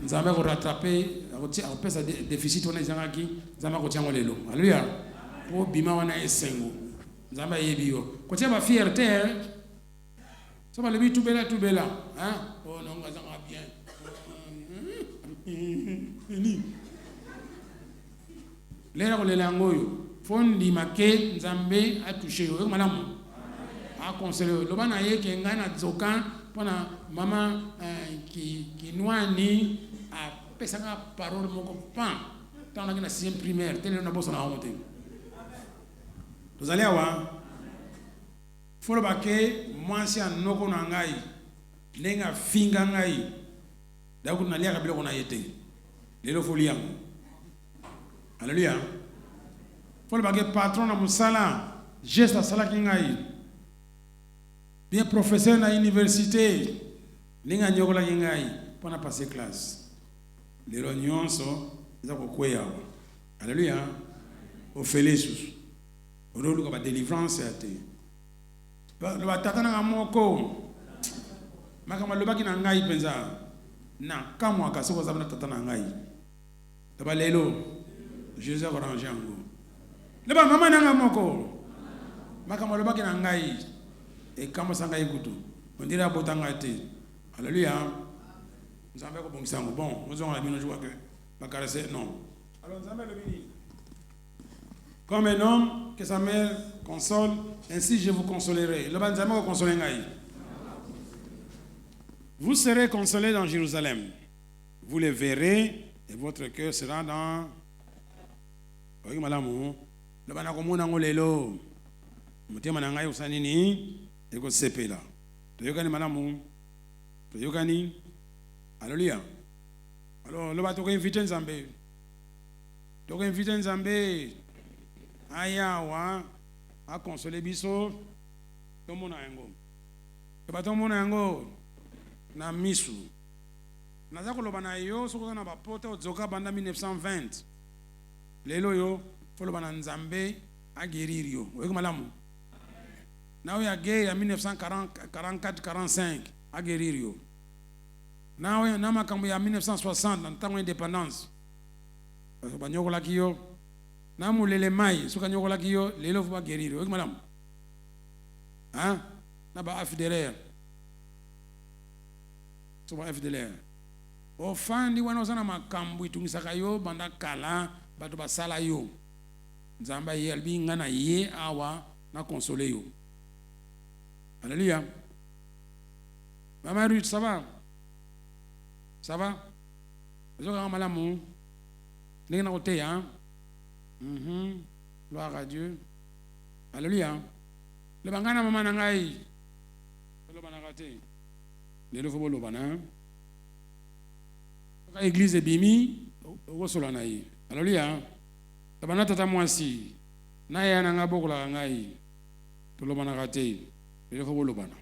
Nzambe ko rattraper, a pesa déficit on ezangaki, nzambe ko tiango lelo. Alléluia. Po bima wana esengo. Nzambe yebi yo. Ko tia ba fierté. So ba lebi tout bela, hein? Oh non, ngazanga bien. Lera ko lela ngoyo fondi make nzambe a touché yo malamu a conseiller lo bana ye ke ngana zokan pona mama ki nwani a pesanga parole moko pan tant na 6e primaire tele na boso na honte tozali awa folo bake mwasi anoko na ngai lenga finga ngai daku na lia kabila kona yete lelo folia. Alléluia. Folo bake patron na musala geste sala kingai bien professeur na université linga nyokola kingai pona passer classe lelo nyonso za kokweya. Alléluia. O felisus o rolu ka ba délivrance ate lo batata na moko makama lo baki na ngai penza na kamwa ka soko zabana tata na ngai taba lelo Jésus a arrangé ngo le ba mama na moko makama lo baki na ngai e kama sanga ikutu ondira botanga te. Alléluia. Nzambe ko bongisa ngo bon mozonga la bino joua que ba caresser non. Alors nzambe le bini comme un homme que sa mère console, ainsi je vous consolerai. Le ba nzambe ko consoler ngai. Vous serez consolés dans Jérusalem. Vous les verrez et votre cœur sera dans. Oui, madame. Le banakomona ngolelo. Mutema na ngai usanini eko sepela. Toyokani madame. Toyokani. Alléluia. Alors le bato ko inviter Nzambe. To ko inviter Nzambe. Aya wa a consoler biso. Tomona yango. Le bato mona yango. Na misu naza koloba na yo soko na bapota ozoka banda 1920 lelo yo foloba na nzambe a guérir yo oyeko malamu na yo ya guerre ya 1944-45 a guérir yo na yo na makambo ya 1960 na ntango indépendance banyokolaki yo na mulele mai soka nyokolaki yo lelo fo ba guérir yo oyeko malamu hein na ba FDLR so ba FDLR ofandi wana osana makambo itungisaka yo banda kala bato basala yo nzamba ye albi ngana ye awa na consoler yo. Alléluia. Maman Ruth, ça va? Ça va? Vous avez un malamu? Vous avez un côté, hein? Gloire à Dieu. Alléluia. Le bangana maman nangai. Le banagate. Le faut le bana. L'église est bimi. Au solanaï. Alléluia. Le bana tata mwasi. Naya nanga bokola ngai. Tout le banagate. Le faut le bana.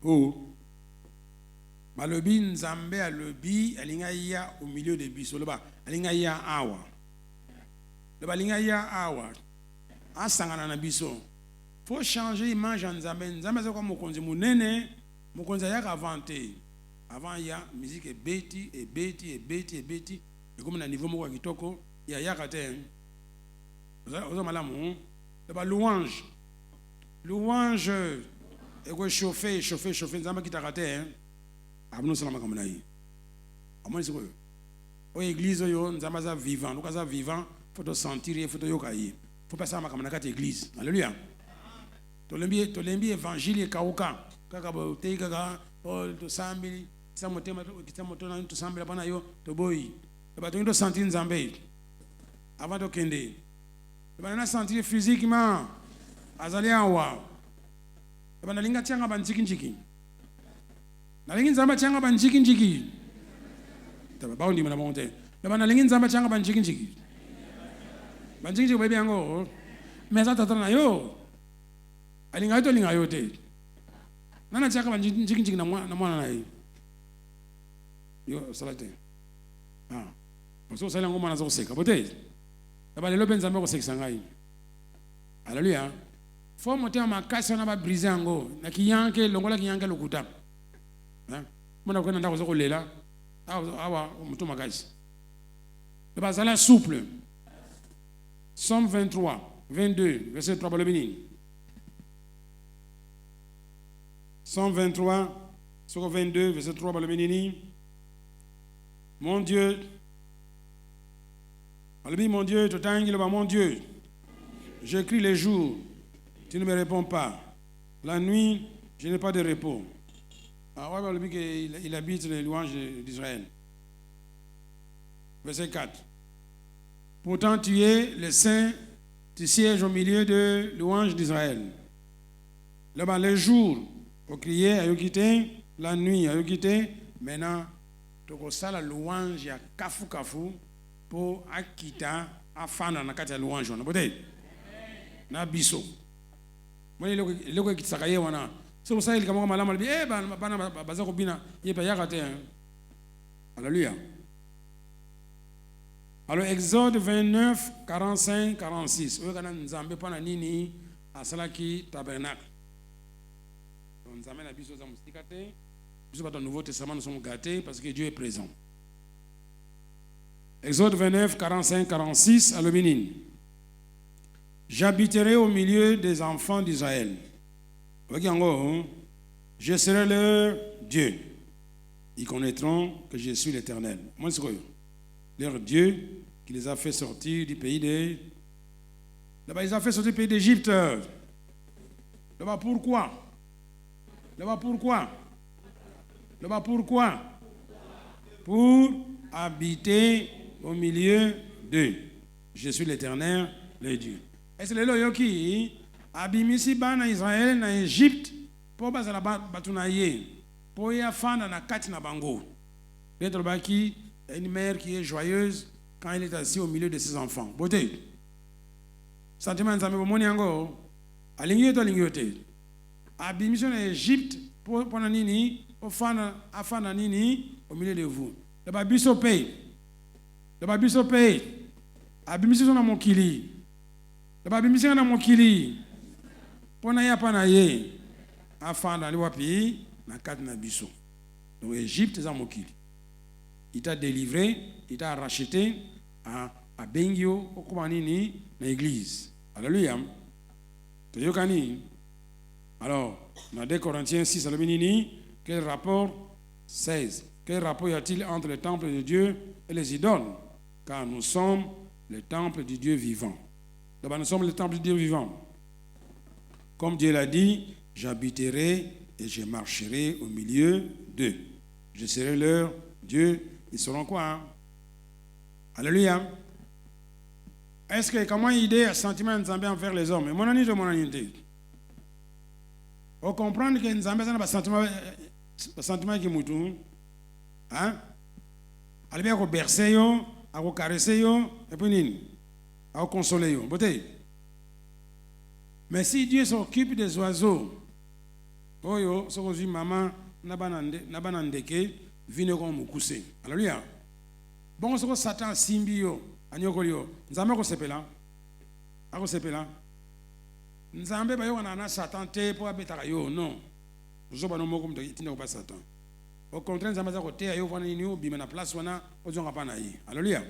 Oh, malobi nzambe alobi alinga ya au milieu de biso loba alinga ya awa loba alinga ya awa asangana na biso faut changer image nzambe nzambe za kwa mokonzi munene mokonzi ya avanté avant ya musique ebeti et comme na niveau moko kitoko ya yakate ozo malamu loba louange et quoi chauffer nzamba kitakate hein abno salama comme nayi amoni siko o église yo nzamba za vivant donc za vivant faut te sentir faut te yokayi faut pas ça makama na kati église. Alléluia. To lembi évangile kauka kaka bo te kaka o to sambi samotema to to sambi bana yo to boy to ba to sentir nzambe avant de kende to ba na sentir physiquement azali awa bana linga tianga banjiki na lingi nzamba tianga banjiki taba baundi mana monte bana lingi nzamba tianga banjiki bebe yango meza tata na yo alinga to linga yote nana tianga banjiki na mwana na yo salate parce sala ngoma na zo seka bote baba lelo benzamba ko sekisa ngai. Alléluia. Faut monter en makasi on va briser ango na kiyanke longola kiyanke lokuta hein mona ko nda ko zo lela awa muto makasi le bazala souple. Somme 23 22 verset 3 balobini. Somme 23 sur 22 verset 3 balobini. Mon Dieu balobi mon Dieu totangi le ba mon Dieu j'écris les jours. Tu ne me réponds pas. La nuit, je n'ai pas de repos. Il habite les louanges d'Israël. Verset 4. Pourtant, tu es le saint, tu sièges au milieu de louanges d'Israël. Là-bas, le jour, pour crier, à Yokité, la nuit, à Yokité, maintenant, tu as la louange, il y a kafu pour Akita, afana, na kati ya louange. Na biso. Moi le ko kitaka ye wana so ça il kama malama bi bana baza ko bina ye pa yakate. Alléluia. Alors Exode 29 45 46 o kana nzambe pana nini asalaki tabernacle nzambe na biso za musikate biso ba dans le Nouveau Testament nous sommes gâtés parce que Dieu est présent. Exode 29 45 46 à l'Ominin. J'habiterai au milieu des enfants d'Israël. Je serai leur Dieu. Ils connaîtront que je suis l'Éternel. Moi, c'est quoi? Leur Dieu qui les a fait sortir du pays de... Là-bas, ils ont fait sortir du pays d'Égypte. Là-bas, pourquoi? Là-bas, pourquoi? Là-bas, pourquoi? Pour habiter au milieu d'eux. Je suis l'Éternel, leur Dieu. Et c'est le loyoki abimisi bana Israël na Égypte pour bazala batuna ye pour ya fana na kati na bango. D'être baki une mère qui est joyeuse quand elle est assise au milieu de ses enfants. Beauté. Sentiment nzambe bomoni yango alingi to alingi yote. Abimisi na Égypte pour nini pour fana afana nini au milieu de vous. Le babiso paye. Le babiso paye. Abimisi na mokili. Le babimisi na mokili pona ya pana ye afanda li wapi na kati na biso. Donc Égypte za mokili. Il t'a délivré, il t'a racheté à Bengio okoma nini na église. Alléluia. Toyokani Alors, dans 2 Corinthiens 6, quel rapport 16. Quel rapport y a-t-il entre le temple de Dieu et les idoles? Car nous sommes le temple du Dieu vivant. D'abord, nous sommes le temple du Dieu vivant. Comme Dieu l'a dit, j'habiterai et je marcherai au milieu d'eux. Je serai leur Dieu. Ils seront quoi? Hein? Alléluia. Est-ce que comment idée à sentiment Nzambe envers les hommes? Mon ami de mon ami. On comprend que Nzambe c'est un sentiment qui moutou. Hein? Allez bien à bercer yo, à caresser yo, et puis nini, à consoler yo. Mais si Dieu s'occupe des oiseaux, oh yo, ce que maman n'a pas n'andeke, vine comme mukuse. Alléluia. Bon, ce que Satan simbi yo, anyokoli yo, Nzambe ko sepela, ako sepela. Nzambe ba yo na Satan te pour abetaka yo, non. Zo ba no moko mto itinda ko Satan. Au contraire, Nzambe za ko te yo vana ni yo bima na place wana ozonga pa na yi. Alléluia.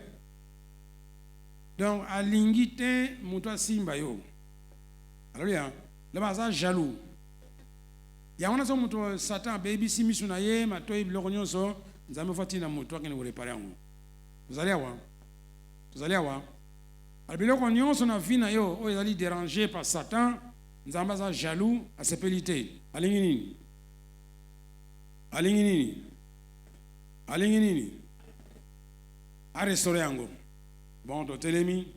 Donc alingi te muto simba yo. Alléluia. Le baza jaloux. Ya wana so muto Satan baby simisu na ye matoi biloko nyonso Nzambe fati na muto akene ko réparer yango. Vous allez voir. Vous allez voir. Albiloko nyonso na vie na yo o ezali dérangé par Satan, Nzambe za jaloux à sepelité. Alingi nini? Alingi nini? Alingi nini? A restaurer yango. Bon, to telemi,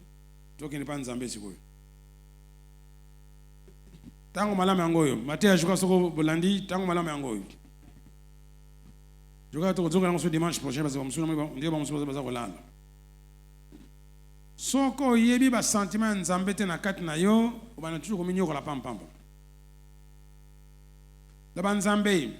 to kene pa Nzambe sikoyo. Tango malama yango yo, Matthieu ajuka soko bolandi, tango malama yango yo. Je vais te dire que dimanche prochain, parce que je vais soko yebi ba sentiment Nzambe te na kati na yo, obana toujours kominyo ko la pam pam. La Nzambe